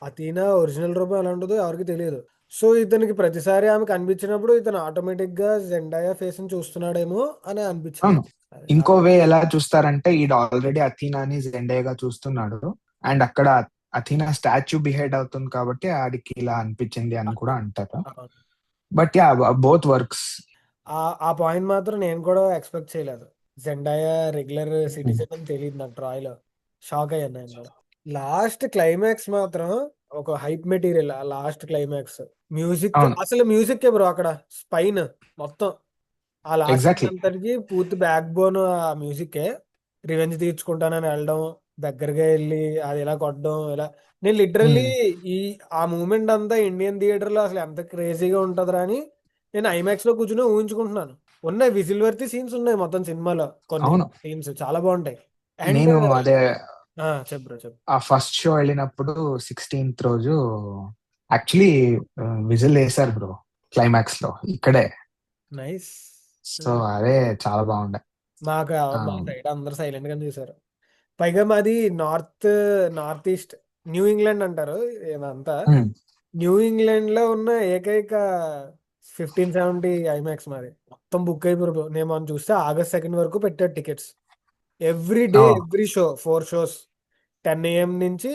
అథీనా ఒరిజినల్ రూపం ఎలా ఉంటుందో ఎవరికి తెలియదు. సో ఇతనికి ప్రతిసారి ఆమె కనిపించినప్పుడు ఇతను ఆటోమేటిక్ గా జెండాయా ఫేస్ ని చూస్తున్నాడేమో అని అనిపించింది. అవును, ఇంకో వే ఎలా చూస్తారంటే ఈడు ఆల్రెడీ అథీనాని జెండేగా చూస్తున్నాడు, అండ్ అక్కడ అథీనా స్టాచ్యూ బిహేడ్ అవుతుంది కాబట్టి ఆడికి ఇలా అనిపించింది అని కూడా అంటారు. But yeah, both works. ఆ పాయింట్ మాత్రం నేను కూడా ఎక్స్పెక్ట్ చేయలేదు. జెండాయా రెగ్యులర్ సిటిజన్ అని తెలియదు నాకు ట్రాయ్ లో. షాక్ అయ్యాను నేను కూడా. లాస్ట్ క్లైమాక్స్ మాత్రం ఒక హైప్ మెటీరియల్. ఆ లాస్ట్ క్లైమాక్స్ మ్యూజిక్, అవును, అసలు మ్యూజిక్ బ్రో అక్కడ స్పైన్ మొత్తం. ఆ లాస్ట్ సీన్ ఎగ్జాక్ట్లీ. అంతటికి పూర్తి బ్యాక్ బోన్ ఆ మ్యూజికే. రివెంజ్ తీర్చుకుంటానని వెళ్ళడం, దగ్గరగా వెళ్ళి అది ఇలా కొట్టడం ఇలా. నేను లిటరల్లీ ఈ ఆ మూమెంట్ అంతా ఇండియన్ థియేటర్ లో అసలు ఎంత క్రేజీగా ఉంటదిరా అని నేను ఐమాక్స్ లో కూర్చుని ఊహించుకుంటున్నాను. ఉన్నాయి విజిల్ వర్తి సీన్స్ ఉన్నాయి మొత్తం సినిమాలో, కొన్ని అవును, సీన్స్ చాలా బాగుంటాయి. అండ్ నేను అదే చెప్పు bro, చెప్పు. ఆ ఫస్ట్ షో వెళ్ళినప్పుడు 16th రోజు యాక్చువల్లీ విజిల్ వేశారు బ్రో క్లైమాక్స్ లో ఇక్కడే. నైస్. సో అదే చాలా బాగుండే. మాకు ఆ, మా సైడ్ అందరు సైలెంట్ గా చూసారు. పైగా మాది north north east, new England అంటారు ఇదంతా. ఉమ్, న్యూ ఇంగ్లాండ్ లో ఉన్న ఏకైక 1570 ఐమాక్స్ మాది. మొత్తం బుక్ అయిపోయి నేను మనం చూస్తే August 2 వరకు పెట్టాడు టికెట్స్. ఎవ్రీ డే ఓ, ఎవ్రీ షో 4 షోస్. 10 AM నుంచి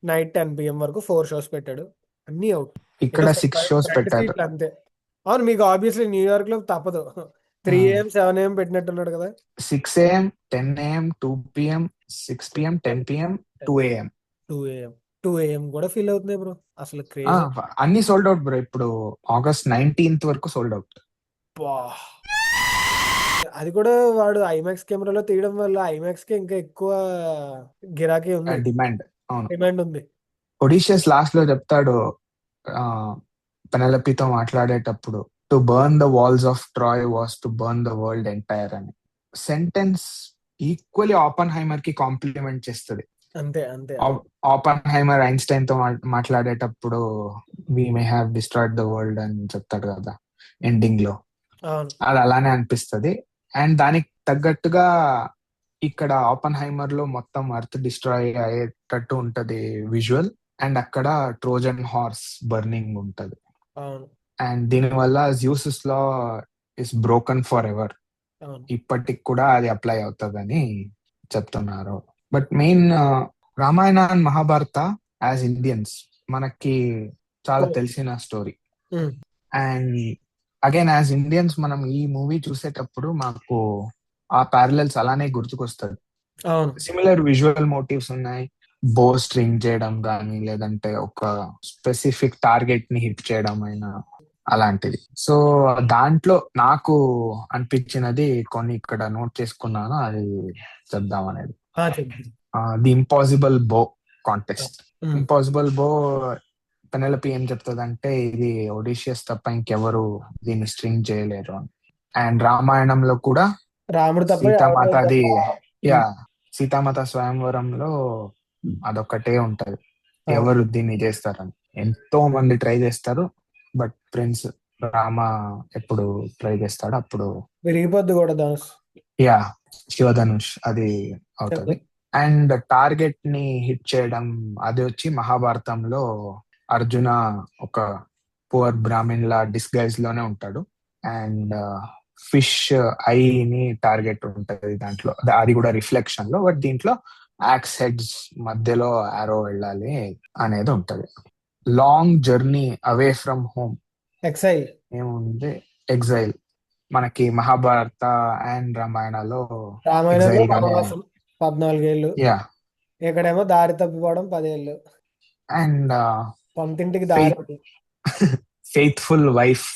నైట్ 10 PM వరకు 4 షోస్ పెట్టాడు. అన్నీ అవుట్. ఏదో ఇక్కడ 6 షోస్ ఫ్రంట్ పెట్టారు. సీట్లు అంతే. అవును, మీకు ఆబ్వియస్లీ న్యూయార్క్ లో తప్పదు. 3 AM 7 AM పెట్టినట్టున్నాడు కదా. 6 AM, 10 AM, 2 PM, 6 PM, 10 PM, 2 AM. 2 AM 2 AM కూడా ఫీల్ అవుతుంది బ్రో. అసలు క్రేజ్. అన్ని సోల్డ్ అవుట్ బ్రో. ఇప్పుడు August 19th వరకు సోల్డ్ అవుట్. అది కూడా వాడు ఐమాక్స్ కెమెరాలో తీయడం వల్ల ఐమాక్స్ కి ఇంకా ఎక్కువ గిరాకీ ఉంది, డిమాండ్. అవును, డిమాండ్ ఉంది. ఒడిషియస్ లాస్ట్ లో చెప్తాడు ఆ పెనెలపితో మాట్లాడేటప్పుడు, to burn the walls of Troy was to burn the world entire అని. సెంటెన్స్ ఈక్వల్లీ ఆపన్ హైమర్ కి కాంప్లిమెంట్ చేస్తుంది. అంతే అంతే. ఆపన్ హైమర్ ఐన్స్టైన్ తో మాట్లాడేటప్పుడు we may have destroyed the world అని చెప్తాడు కదా ఎండింగ్ లో. అవును అది అలానే అనిపిస్తది. అండ్ దానికి తగ్గట్టుగా ఇక్కడ ఆపన్ హైమర్ లో మొత్తం అర్త్ డిస్ట్రాయ్ అయ్యేటట్టు ఉంటది విజువల్, అండ్ అక్కడ ట్రోజన్ హార్స్ బర్నింగ్ ఉంటది. అవును అండ్ దీని వల్ల juices law is broken for ever. అవును. ఇప్పటికి కూడా అది అప్లై అవుతుందని చెప్తున్నారు. But main Ramayana and Mahabharata as Indians మనకి చాలా తెలిసిన story. Um, and again as Indians మనం ఈ మూవీ చూసేటప్పుడు మాకు ఆ ప్యారలల్స్ అలానే గుర్తుకొస్తుంది. అవును సిమిలర్ విజువల్ మోటివ్స్ ఉన్నాయి. బో స్ట్రింగ్ చేయడం కానీ, లేదంటే ఒక స్పెసిఫిక్ టార్గెట్ ని హిట్ చేయడం అయినా అలాంటిది. సో దాంట్లో నాకు అనిపించినది కొన్ని ఇక్కడ నోట్ చేసుకున్నాను, అది చెప్దాం అనేది. చెప్పు. ది ఇంపాసిబుల్ బో కాంటెస్ట్. ఉమ్, ఇంపాసిబుల్ బో పెనెలపి ఏం చెప్తుందంటే ఇది ఒడిషియస్ తప్ప ఇంకెవరు దీన్ని స్ట్రింగ్ చేయలేరు అని. అండ్ రామాయణంలో కూడా రాముడు తప్ప ఎవరు సీతామాతది, యా, ఉమ్, సీతామాత స్వయంవరంలో అదొక్కటే ఉంటది, అవును. ఎవరు దీన్ని చేస్తారని. ఎంతో మంది ట్రై చేస్తారు, బట్ ప్రిన్స్ రామ ఎప్పుడు ట్రై చేస్తాడు అప్పుడు విరిగిపోద్ది కూడా ధనుష్. యా శివధనుష్ అది చెప్పు. అవుతది. అండ్ టార్గెట్ ని హిట్ చేయడం అది వచ్చి మహాభారతంలో అర్జున ఒక పువర్ బ్రాహ్మిన్ లా డిస్గైజ్ లోనే ఉంటాడు. అండ్ ఫిష్ ఐ ని టార్గెట్ ఉంటది దాంట్లో, అది కూడా రిఫ్లెక్షన్ లో. బట్ దీంట్లో యాక్స్ హెడ్స్ మధ్యలో ఆరో వెళ్ళాలి అనేది ఉంటది. Long journey away from home exhale. ఏముంది, ఎగ్జైల్. మనకి మహాభారత అండ్ రామాయణలో రామాయణంలో ఎగ్జైల్ గానే. వనవాసం 14 ఏళ్ళు. యా. ఇక్కడేమో దారి తప్పిపోవడం 10 ఏళ్ళు. అండ్ పంతింటికి దారి. ఫెయిత్ ఫెయిత్ఫుల్ వైఫ్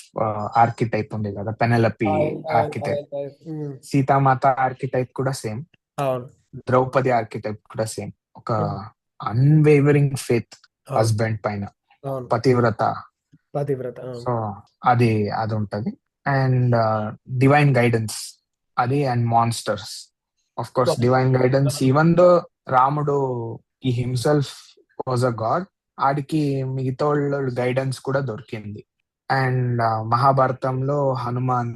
ఆర్కిటైప్ ఉంది కదా, Penelope loyal loyal archetype. Loyal loyal. సీతామాత ఆర్కిటైప్ కూడా సేమ్. అవును ద్రౌపది ఆర్కిటైప్ కూడా సేమ్. ఒక ఉమ్, అన్వేవరింగ్ ఫేత్ అవును హస్బెండ్ పైన, అవును. పతివ్రత. పతివ్రత, అవును. సో అది అది ఉంటది. అండ్ డివైన్ గైడెన్స్ అది. And monsters, of course divine guidance. Even though రాముడు ఈ హిమ్సెల్ఫ్ వాజ్ అ గాడ్, ఆడికి మిగతా వాళ్ళ గైడెన్స్ కూడా దొరికింది. అండ్ మహాభారతంలో హనుమాన్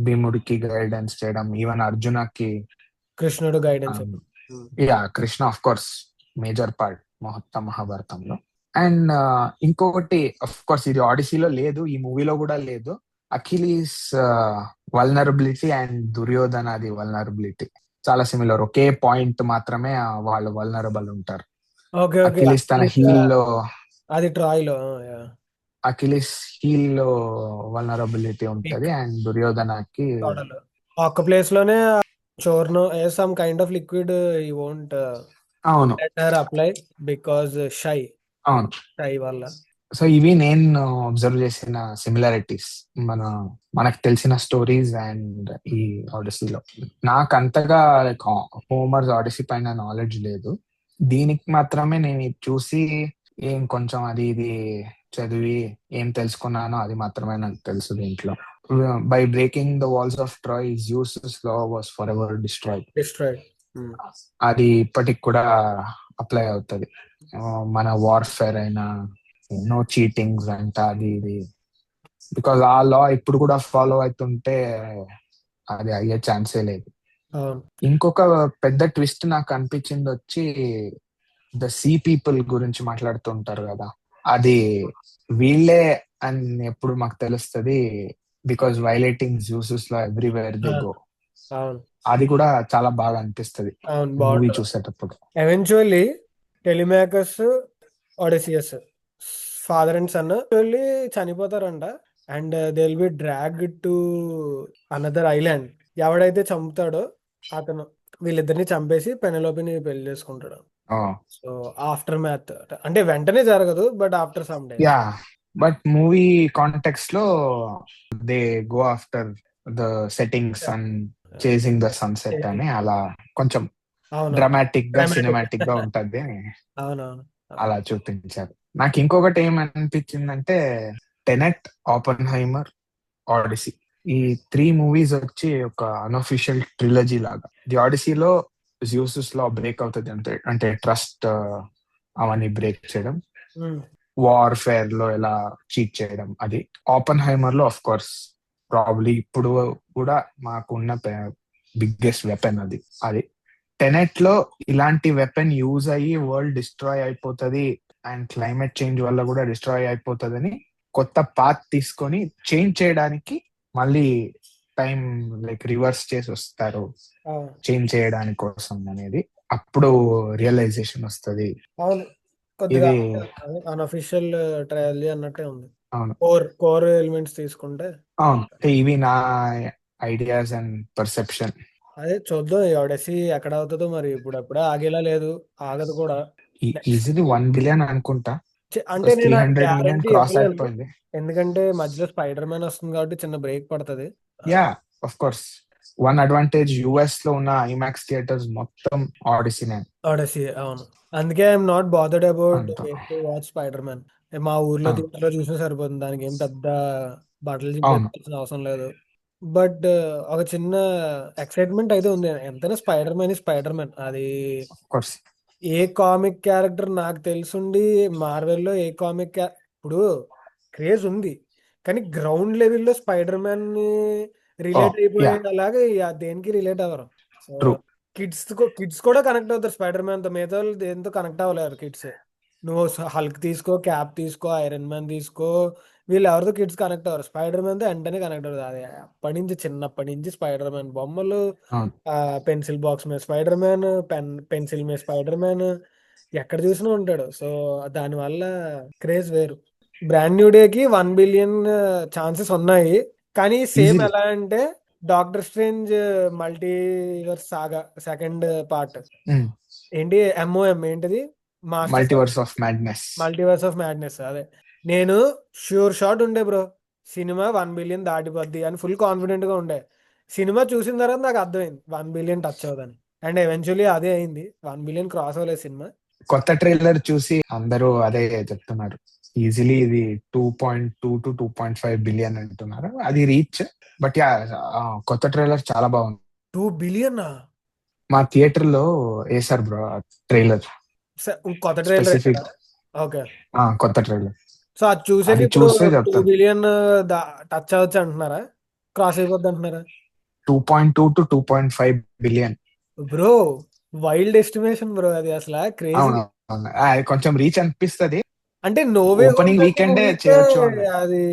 భీముడికి గైడెన్స్ చేయడం, ఈవెన్ అర్జునకి. కృష్ణుడు guidance. Yeah, Krishna of course major part మొత్తం మహాభారతంలో. అండ్ ఇంకొకటి ఆఫ్ కోర్స్ ఇది ఆడిసీలో లేదు, ఈ మూవీలో కూడా లేదు, అఖిలీస్ వల్నరబిలిటీ అండ్ దుర్యోధనది వల్నరబిలిటీ చాలా సిమిలర్. ఒకే పాయింట్ మాత్రమే వాళ్ళు వల్నరబుల్ ఉంటారు. Okay okay. అఖిలీస్ తన హీల్ లో అది ట్రాయ్ లో. అఖిలీస్ హీల్ లో వల్నరబిలిటీ ఉంటది అండ్ దుర్యోధనకి ఒక్క ప్లేస్ లోనే చోర్నో సమ్ కైండ్ ఆఫ్ లిక్విడ్ ఈ వోంట్ అవును అప్లై బికాజ్ షై అవును. వల్ల. సో ఇవి నేను అబ్జర్వ్ చేసిన సిమిలారిటీస్ మనకు తెలిసిన స్టోరీస్ అండ్ ఈ ఆడిసీలో. నాకు అంతగా లైక్ హోమర్స్ ఆడిసీ పైన నాలెడ్జ్ లేదు, దీనికి మాత్రమే నేను ఇది చూసి ఏం కొంచెం అది ఇది చదివి ఏం తెలుసుకున్నానో అది మాత్రమే నాకు తెలుసు దీంట్లో. By breaking the walls of Troy Zeus's law was forever destroyed. అది ఇప్పటికి కూడా అప్లై అవుతుంది. మన వార్ఫేర్ అయినా నో చీటింగ్స్ అంట అది ఇది, బికాజ్ ఆ లా ఇప్పుడు కూడా ఫాలో అవుతుంటే అది అయ్యే ఛాన్సే లేదు. ఇంకొక పెద్ద ట్విస్ట్ నాకు అనిపించింది వచ్చి ద సీ పీపుల్ గురించి మాట్లాడుతుంటారు కదా, అది వీళ్ళే అని ఎప్పుడు మాకు తెలుస్తుంది because violating Zeus's laws everywhere they go. అది కూడా చాలా బాగా అనిపిస్తుంది మూవీ చూసేటప్పుడు. Eventually Telemachus Odysseus father and son చనిపోతారంట and they will be drag to another island. ఎవడైతే చంపుతాడో అతను వీళ్ళిద్దరిని చంపేసి పెనలోపిని పెళ్లి చేసుకుంటాడు. సో ఆఫ్టర్ మ్యాథ్ అంటే వెంటనే జరగదు, but after some day. Yeah, but movie context లో they go after the setting sun chasing the sunset అని అలా కొంచెం డ్రామాటిక్ గా సినిమాటిక్ గా ఉంటది అని అలా చూపించారు. నాకు ఇంకొకటి ఏమనిపించిందంటే టెనెట్, ఆపన్హైమర్, ఆడిసీ ఈ 3 మూవీస్ వచ్చి ఒక అన్అఫిషియల్ ట్రిలజీ లాగా. ది ఆడిసీలో జ్యూసెస్ లో బ్రేక్ అవుతుంది అంటే ట్రస్ట్ అవన్నీ బ్రేక్ చేయడం, వార్ఫేర్ లో ఎలా చీట్ చేయడం అది. ఆపన్హైమర్ లో ఆఫ్ కోర్స్ ప్రాబ్లీ ఇప్పుడు కూడా మాకున్న బిగ్గెస్ట్ వెపన్ అది. టెనెట్ లో ఇలాంటి వెపన్ యూజ్ అయ్యి వరల్డ్ డిస్ట్రాయ్ అయిపోతుంది అండ్ క్లైమేట్ చేంజ్ వల్ల కూడా డిస్ట్రాయ్ అయిపోతుందని కొత్త పాత్ తీసుకొని చేంజ్ చేయడానికి మళ్ళీ టైం లైక్ రివర్స్ చేసి వస్తారు చేంజ్ చేయడానికి కోసం అనేది. అప్పుడు రియలైజేషన్ వస్తుంది. కొద్దిగా అన్అఫిషియల్ ట్రయల్ అన్నట్టే ఉంది. కోర్ ఎలిమెంట్స్ తీసుకుంటే అవును, ఇవి నా ఐడియాస్ అండ్ పర్సెప్షన్. అదే చూద్దాం ఆడేసి ఎక్కడ అవుతుందో మరి. ఇప్పుడు అప్పుడే ఆగేలా లేదు, ఆగదు కూడా. ఈజీలీ 1 బిలియన్ అనుకుంటా. అంటే నేను 300 మిలియన్ క్రాస్ అయిపోయింది, ఎందుకంటే మధ్యలో స్పైడర్ మ్యాన్ వస్తుంది కాబట్టి చిన్న బ్రేక్ పడుతుంది. Yeah of course. One advantage US లో ఉన్న ఐమాక్స్ థియేటర్స్ మొత్తం ఆడిసీ. అవును, అందుకే I'm not bothered about watch spider man. మా ఊర్లో థియేటర్లో చూసినా సరిపోతుంది, దానికి ఏం పెద్ద బట్టలు చింపాల్సిన అవసరం లేదు. బట్ ఒక చిన్న ఎక్సైట్మెంట్ అయితే ఉంది. ఎంతైనా స్పైడర్ మ్యాన్ అది ఏ కామిక్ క్యారెక్టర్ నాకు తెలుసుండి మార్వెల్లో ఏ కామిక్ ఇప్పుడు క్రేజ్ ఉంది, కానీ గ్రౌండ్ లెవెల్లో స్పైడర్ మ్యాన్ రిలేట్ అయిపోయేలాగా దేనికి రిలేట్ అవ్వరు. కిడ్స్ కూడా కనెక్ట్ అవుతారు స్పైడర్ మ్యాన్ తో, మిగతా వాళ్ళు దేంతో కనెక్ట్ అవ్వలేరు కిడ్స్. నువ్వు హల్క్ తీసుకో, క్యాప్ తీసుకో, ఐరన్ మ్యాన్ తీసుకో, వీళ్ళు ఎవరితో కిడ్స్ కనెక్ట్ అవ్వరు. స్పైడర్ మ్యాన్ తో వెంటనే కనెక్ట్ అవుతుంది. అది చిన్నప్పటి నుంచి స్పైడర్ మ్యాన్ బొమ్మలు, పెన్సిల్ బాక్స్ మీద స్పైడర్ మ్యాన్, పెన్సిల్ మీద స్పైడర్ మ్యాన్, ఎక్కడ చూసినా ఉంటాడు. సో దానివల్ల క్రేజ్ వేరు. బ్రాండ్ న్యూ డేకి 1 బిలియన్ ఛాన్సెస్ ఉన్నాయి, కానీ సేమ్ ఎలా అంటే డాక్టర్ స్ట్రేంజ్ మల్టీవర్స్ సాగా సెకండ్ పార్ట్ ఏంటి MOM ఏంటిది మల్టీవర్స్ ఆఫ్ మ్యాడ్నెస్. అదే నేను ష్యూర్ షాట్ ఉండే బ్రో, సినిమా 1 బిలియన్ దాటిపోద్ది అని ఫుల్ కాన్ఫిడెంట్ గా ఉండే. సినిమా చూసిన తర్వాత నాకు అర్థమైంది 1 బిలియన్ టచ్ అవుదని, అండ్ ఎవెన్చువల్లీ అదే అయింది. 1 బిలియన్ క్రాస్ అవ్వలేదు సినిమా. కొత్త ట్రైలర్ చూసి అందరూ అదే చెప్తున్నారు, ఈజీలీ ఇది 2.2 to 2.5 బిలియన్ అంటున్నారు, అది రీచ్. బట్ యా, కొత్త ట్రైలర్ చాలా బాగుంది. 2 బిలియన్ మా థియేటర్ లో వేసారు బ్రో ట్రైలర్. కొత్త ట్రైలర్ ఓకే. కొత్త ట్రైలర్. సో అది చూసాక అది ఇప్పుడు చూస్తే 2 చెప్తాను. బిలియన్ టచ్ అవ్వచ్చు అంటున్నారా? క్రాస్ అయిపోద్ది అంటున్నారా? 2.2 to 2.5 billion. Bro wild estimation bro, అది అసలు క్రేజీ. అవును, అవును. అది కొంచెం రీచ్ అనిపిస్తది. అంటే నోవే హోమ్ ఓపెనింగ్ కంటే వీకెండే ఊహితే చేయొచ్చు అన్నారు. అది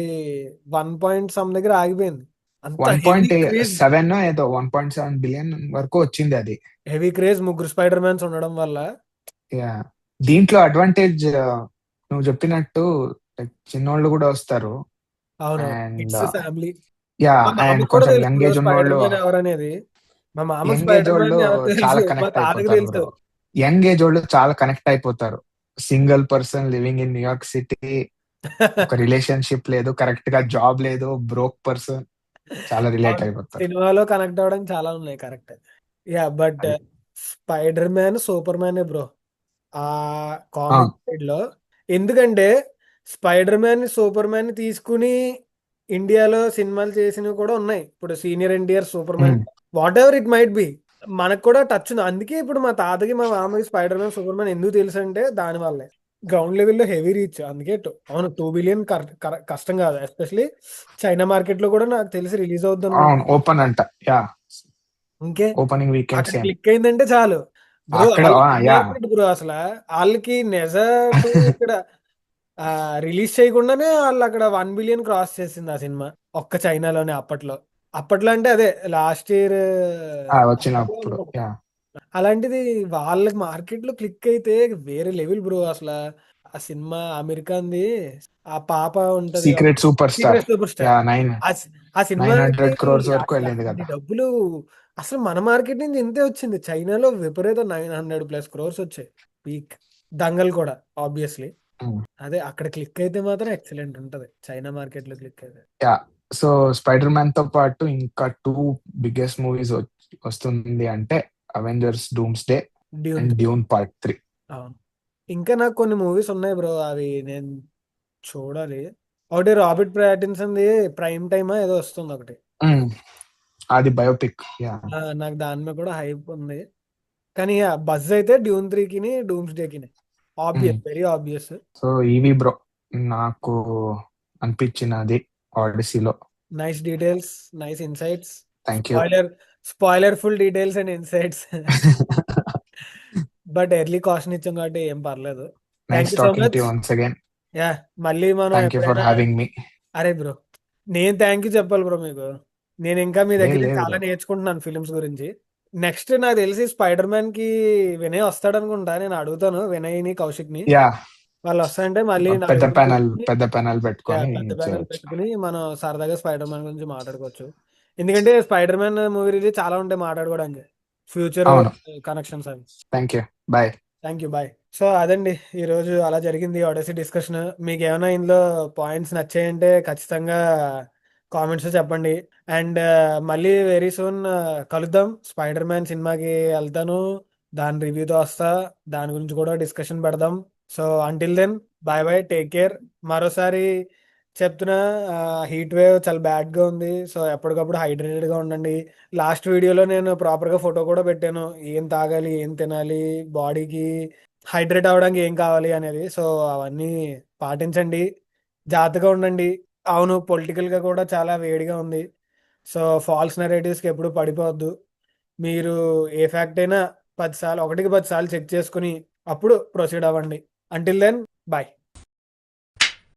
1 పాయింట్ దగ్గర ఆగిపోయింది. అంత one heavy point craze. Seven ఏదో 1.7 బిలియన్ వరకు వచ్చింది అది. హెవీ క్రేజ్ ముగ్గురు స్పైడర్ మ్యాన్స్ ఉండడం వల్ల. యా. దీంట్లో అడ్వాంటేజ్ నువ్వు చెప్పినట్టు like చిన్నోళ్ళు కూడా వస్తారు. అవునవును, అండ్ ఇట్స్ ఫ్యామిలీ. యా, మా అండ్ మామకు కూడా కొంచెం తెలుసు యంగ్ బ్రో ఏజ్ స్పైడర్ ఉన్నోళ్ళు, మ్యాన్ ఎవరనేది. మా మామకు యంగ్ ఏజ్ స్పైడర్ వాళ్ళు మ్యాన్ ఎవరు తెలుసు, చాలా మా కనెక్ట్ తాతకి అయిపోతారు తెలుసు. బ్రో. యంగ్ ఏజ్ వాళ్ళు చాలా కనెక్ట్ అయిపోతారు. Single person living in New York city, ఒక రిలేషన్షిప్ లేదు, కరెక్ట్ గా జాబ్ లేదు, బ్రోక్ పర్సన్, చాలా రిలేట్ అవును, అయిపోతారు. సినిమాలో కనెక్ట్ అవ్వడానికి చాలా ఉన్నాయి, కరెక్ట్. యా బట్ అది. స్పైడర్ మ్యాన్ సూపర్ మ్యానే బ్రో ఆ కామిక్ అవును. సైడ్ లో. ఎందుకంటే స్పైడర్ మ్యాన్ సూపర్ మ్యాన్ తీసుకుని ఇండియాలో సినిమాలు చేసినవి కూడా ఉన్నాయి. ఇప్పుడు senior NTR super man, um, what ever it might be, మనకు కూడా టచ్ ఉంది. అందుకే ఇప్పుడు మా తాతకి మా మామకి స్పైడర్ మ్యాన్ సూపర్ మ్యాన్ ఎందుకు తెలుసు అంటే దాని వల్లే. గ్రౌండ్ లెవెల్లో హెవీ రీచ్, అందుకే అవును 2 బిలియన్ కష్టం కాదు, ఎస్పెషలీ చైనా మార్కెట్ లో కూడా నాకు తెలిసి రిలీజ్ అవుద్ది అనుకుంటా. అవును, ఓపెన్ అంట. యా, ఇంకే ఓపెనింగ్ వీకెండ్ అక్కడ సేమ్ క్లిక్ అయిందంటే చాలు బ్రో. అక్కడ. వాళ్ళు యా. మార్కెట్ బ్రో అసలు. వాళ్ళకి నెజ టు ఇక్కడ రిలీజ్ చేయకుండానే వాళ్ళు అక్కడ 1 బిలియన్ క్రాస్ చేసింది ఆ సినిమా, ఒక్క చైనాలోనే. అప్పట్లో అప్పట్లో అంటే అదే లాస్ట్ ఇయర్. వచ్చినప్పుడు. యా. అలాంటిది వాళ్ళకి మార్కెట్ లో క్లిక్ అయితే వేరే లెవెల్ బ్రో అసలు. ఆ సినిమా అమెరికాంది. ఆ పాప ఉంటది, secret super star. Secret super yeah, star. ఆ ఆ నైన్ సినిమాకి హండ్రెడ్ క్రోర్స్ వరకు అసలు వెళ్ళింది అన్ని కదా. డబ్బులు అసలు మన మార్కెట్ నుంచి ఇంతే వచ్చింది. చైనాలో విపరీతం 900+ క్రోర్స్ వచ్చాయి పీక్. దంగల్ కూడా ఆబ్వియస్లీ. ఉమ్. అదే అక్కడ క్లిక్ అయితే మాత్రం ఎక్సలెంట్ ఉంటది, చైనా మార్కెట్ లో క్లిక్ అయితే. యా. సో స్పైడర్ మ్యాన్ తో పాటు ఇంకా టూ బిగ్గెస్ట్ మూవీస్ వస్తుంది అంటే Avengers dooms day Dune and 3. Dune part 3. అవును. ఇంకా నాకు కొన్ని మూవీస్ ఉన్నాయి బ్రో, అవి నేను చూడాలి. ఒకటి రాబర్ట్ ప్యాటిన్సన్ది ప్రైమ్ టైమా ఏదో వస్తుంది ఒకటి. అది బయోపిక్. యా. నాకు దాని మీద కూడా హైప్ ఉంది. కానీ బజ్ అయితే డ్యూన్ 3కి డూమ్స్ డేకి ఆబ్వియస్, వెరీ ఆబ్వియస్. సో ఈవి బ్రో నాకు అనిపించినది ఆడిసీలో. Nice details, nice insights. Thank you. Spoiler spoiler full details and insights. But early caution ఇచ్చాం కాబట్టి ఏం పర్లేదు. Thank nice you so talking to much. You once again. Yeah, మళ్ళీ మనం థ్యాంక్ యూ ఫర్ ఎప్పుడైనా. Having me. అరే bro, నేను thank you చెప్పాలి బ్రో మీకు. నేను ఇంకా మీ లేదు దగ్గర నుంచి లేదు చాలా బ్రో. నేర్చుకుంటున్నాను ఫిలిమ్స్ గురించి. నెక్స్ట్ నాకు తెలిసి స్పైడర్ మ్యాన్ కి వినయ్ వస్తాడు అనుకుంటా. నేను అడుగుతాను వినయ్ని, కౌశిక్ని. యా, వాళ్ళు వస్తారంటే మళ్ళీ పెద్ద నలుగురు ప్యానల్ కూర్చొని, పెద్ద ప్యానల్ yeah, పెట్టుకొని పెద్ద ప్యానెల్ చేయొచ్చు. పెట్టుకుని మనం సరదాగా స్పైడర్ మ్యాన్ గురించి మాట్లాడుకోవచ్చు. ఎందుకంటే స్పైడర్ మ్యాన్ మూవీ రిలీజ్ చాలా ఉంటాయి మాట్లాడుకోవడానికి, ఫ్యూచర్ అవును. కనెక్షన్స్ అవి. Thank you. Bye. Thank you, bye. So అదండి, ఈరోజు అలా జరిగింది ఆడెసీ డిస్కషన్. మీకు ఏమైనా ఇందులో పాయింట్స్ నచ్చాయంటే ఖచ్చితంగా కామెంట్స్ చెప్పండి. అండ్ మళ్ళీ వెరీ సూన్ కలుద్దాం. స్పైడర్ మ్యాన్ సినిమాకి వెళ్తాను, దాని రివ్యూతో వస్తా, దాని గురించి కూడా డిస్కషన్ పెడదాం. So until then, bye bye, take care. మరోసారి చెప్తున్నా, హీట్ వేవ్ చాలా బ్యాడ్ గా ఉంది. సో ఎప్పటికప్పుడు హైడ్రేటెడ్ గా ఉండండి. లాస్ట్ వీడియోలో నేను ప్రాపర్ గా ఫోటో కూడా పెట్టాను, ఏం తాగాలి, ఏం తినాలి, బాడీకి హైడ్రేట్ అవ్వడానికి ఏం కావాలి అనేది. సో అవన్నీ పాటించండి, జాగ్రత్తగా ఉండండి. అవును, పొలిటికల్ గా కూడా చాలా వేడిగా ఉంది. సో ఫాల్స్ నెరేటివ్స్ కి ఎప్పుడు పడిపోవద్దు. మీరు ఏ ఫ్యాక్ట్ అయినా 10 సార్లు, 1కి 10 సార్లు చెక్ చేసుకుని అప్పుడు ప్రొసీడ్ అవ్వండి. Until then, bye.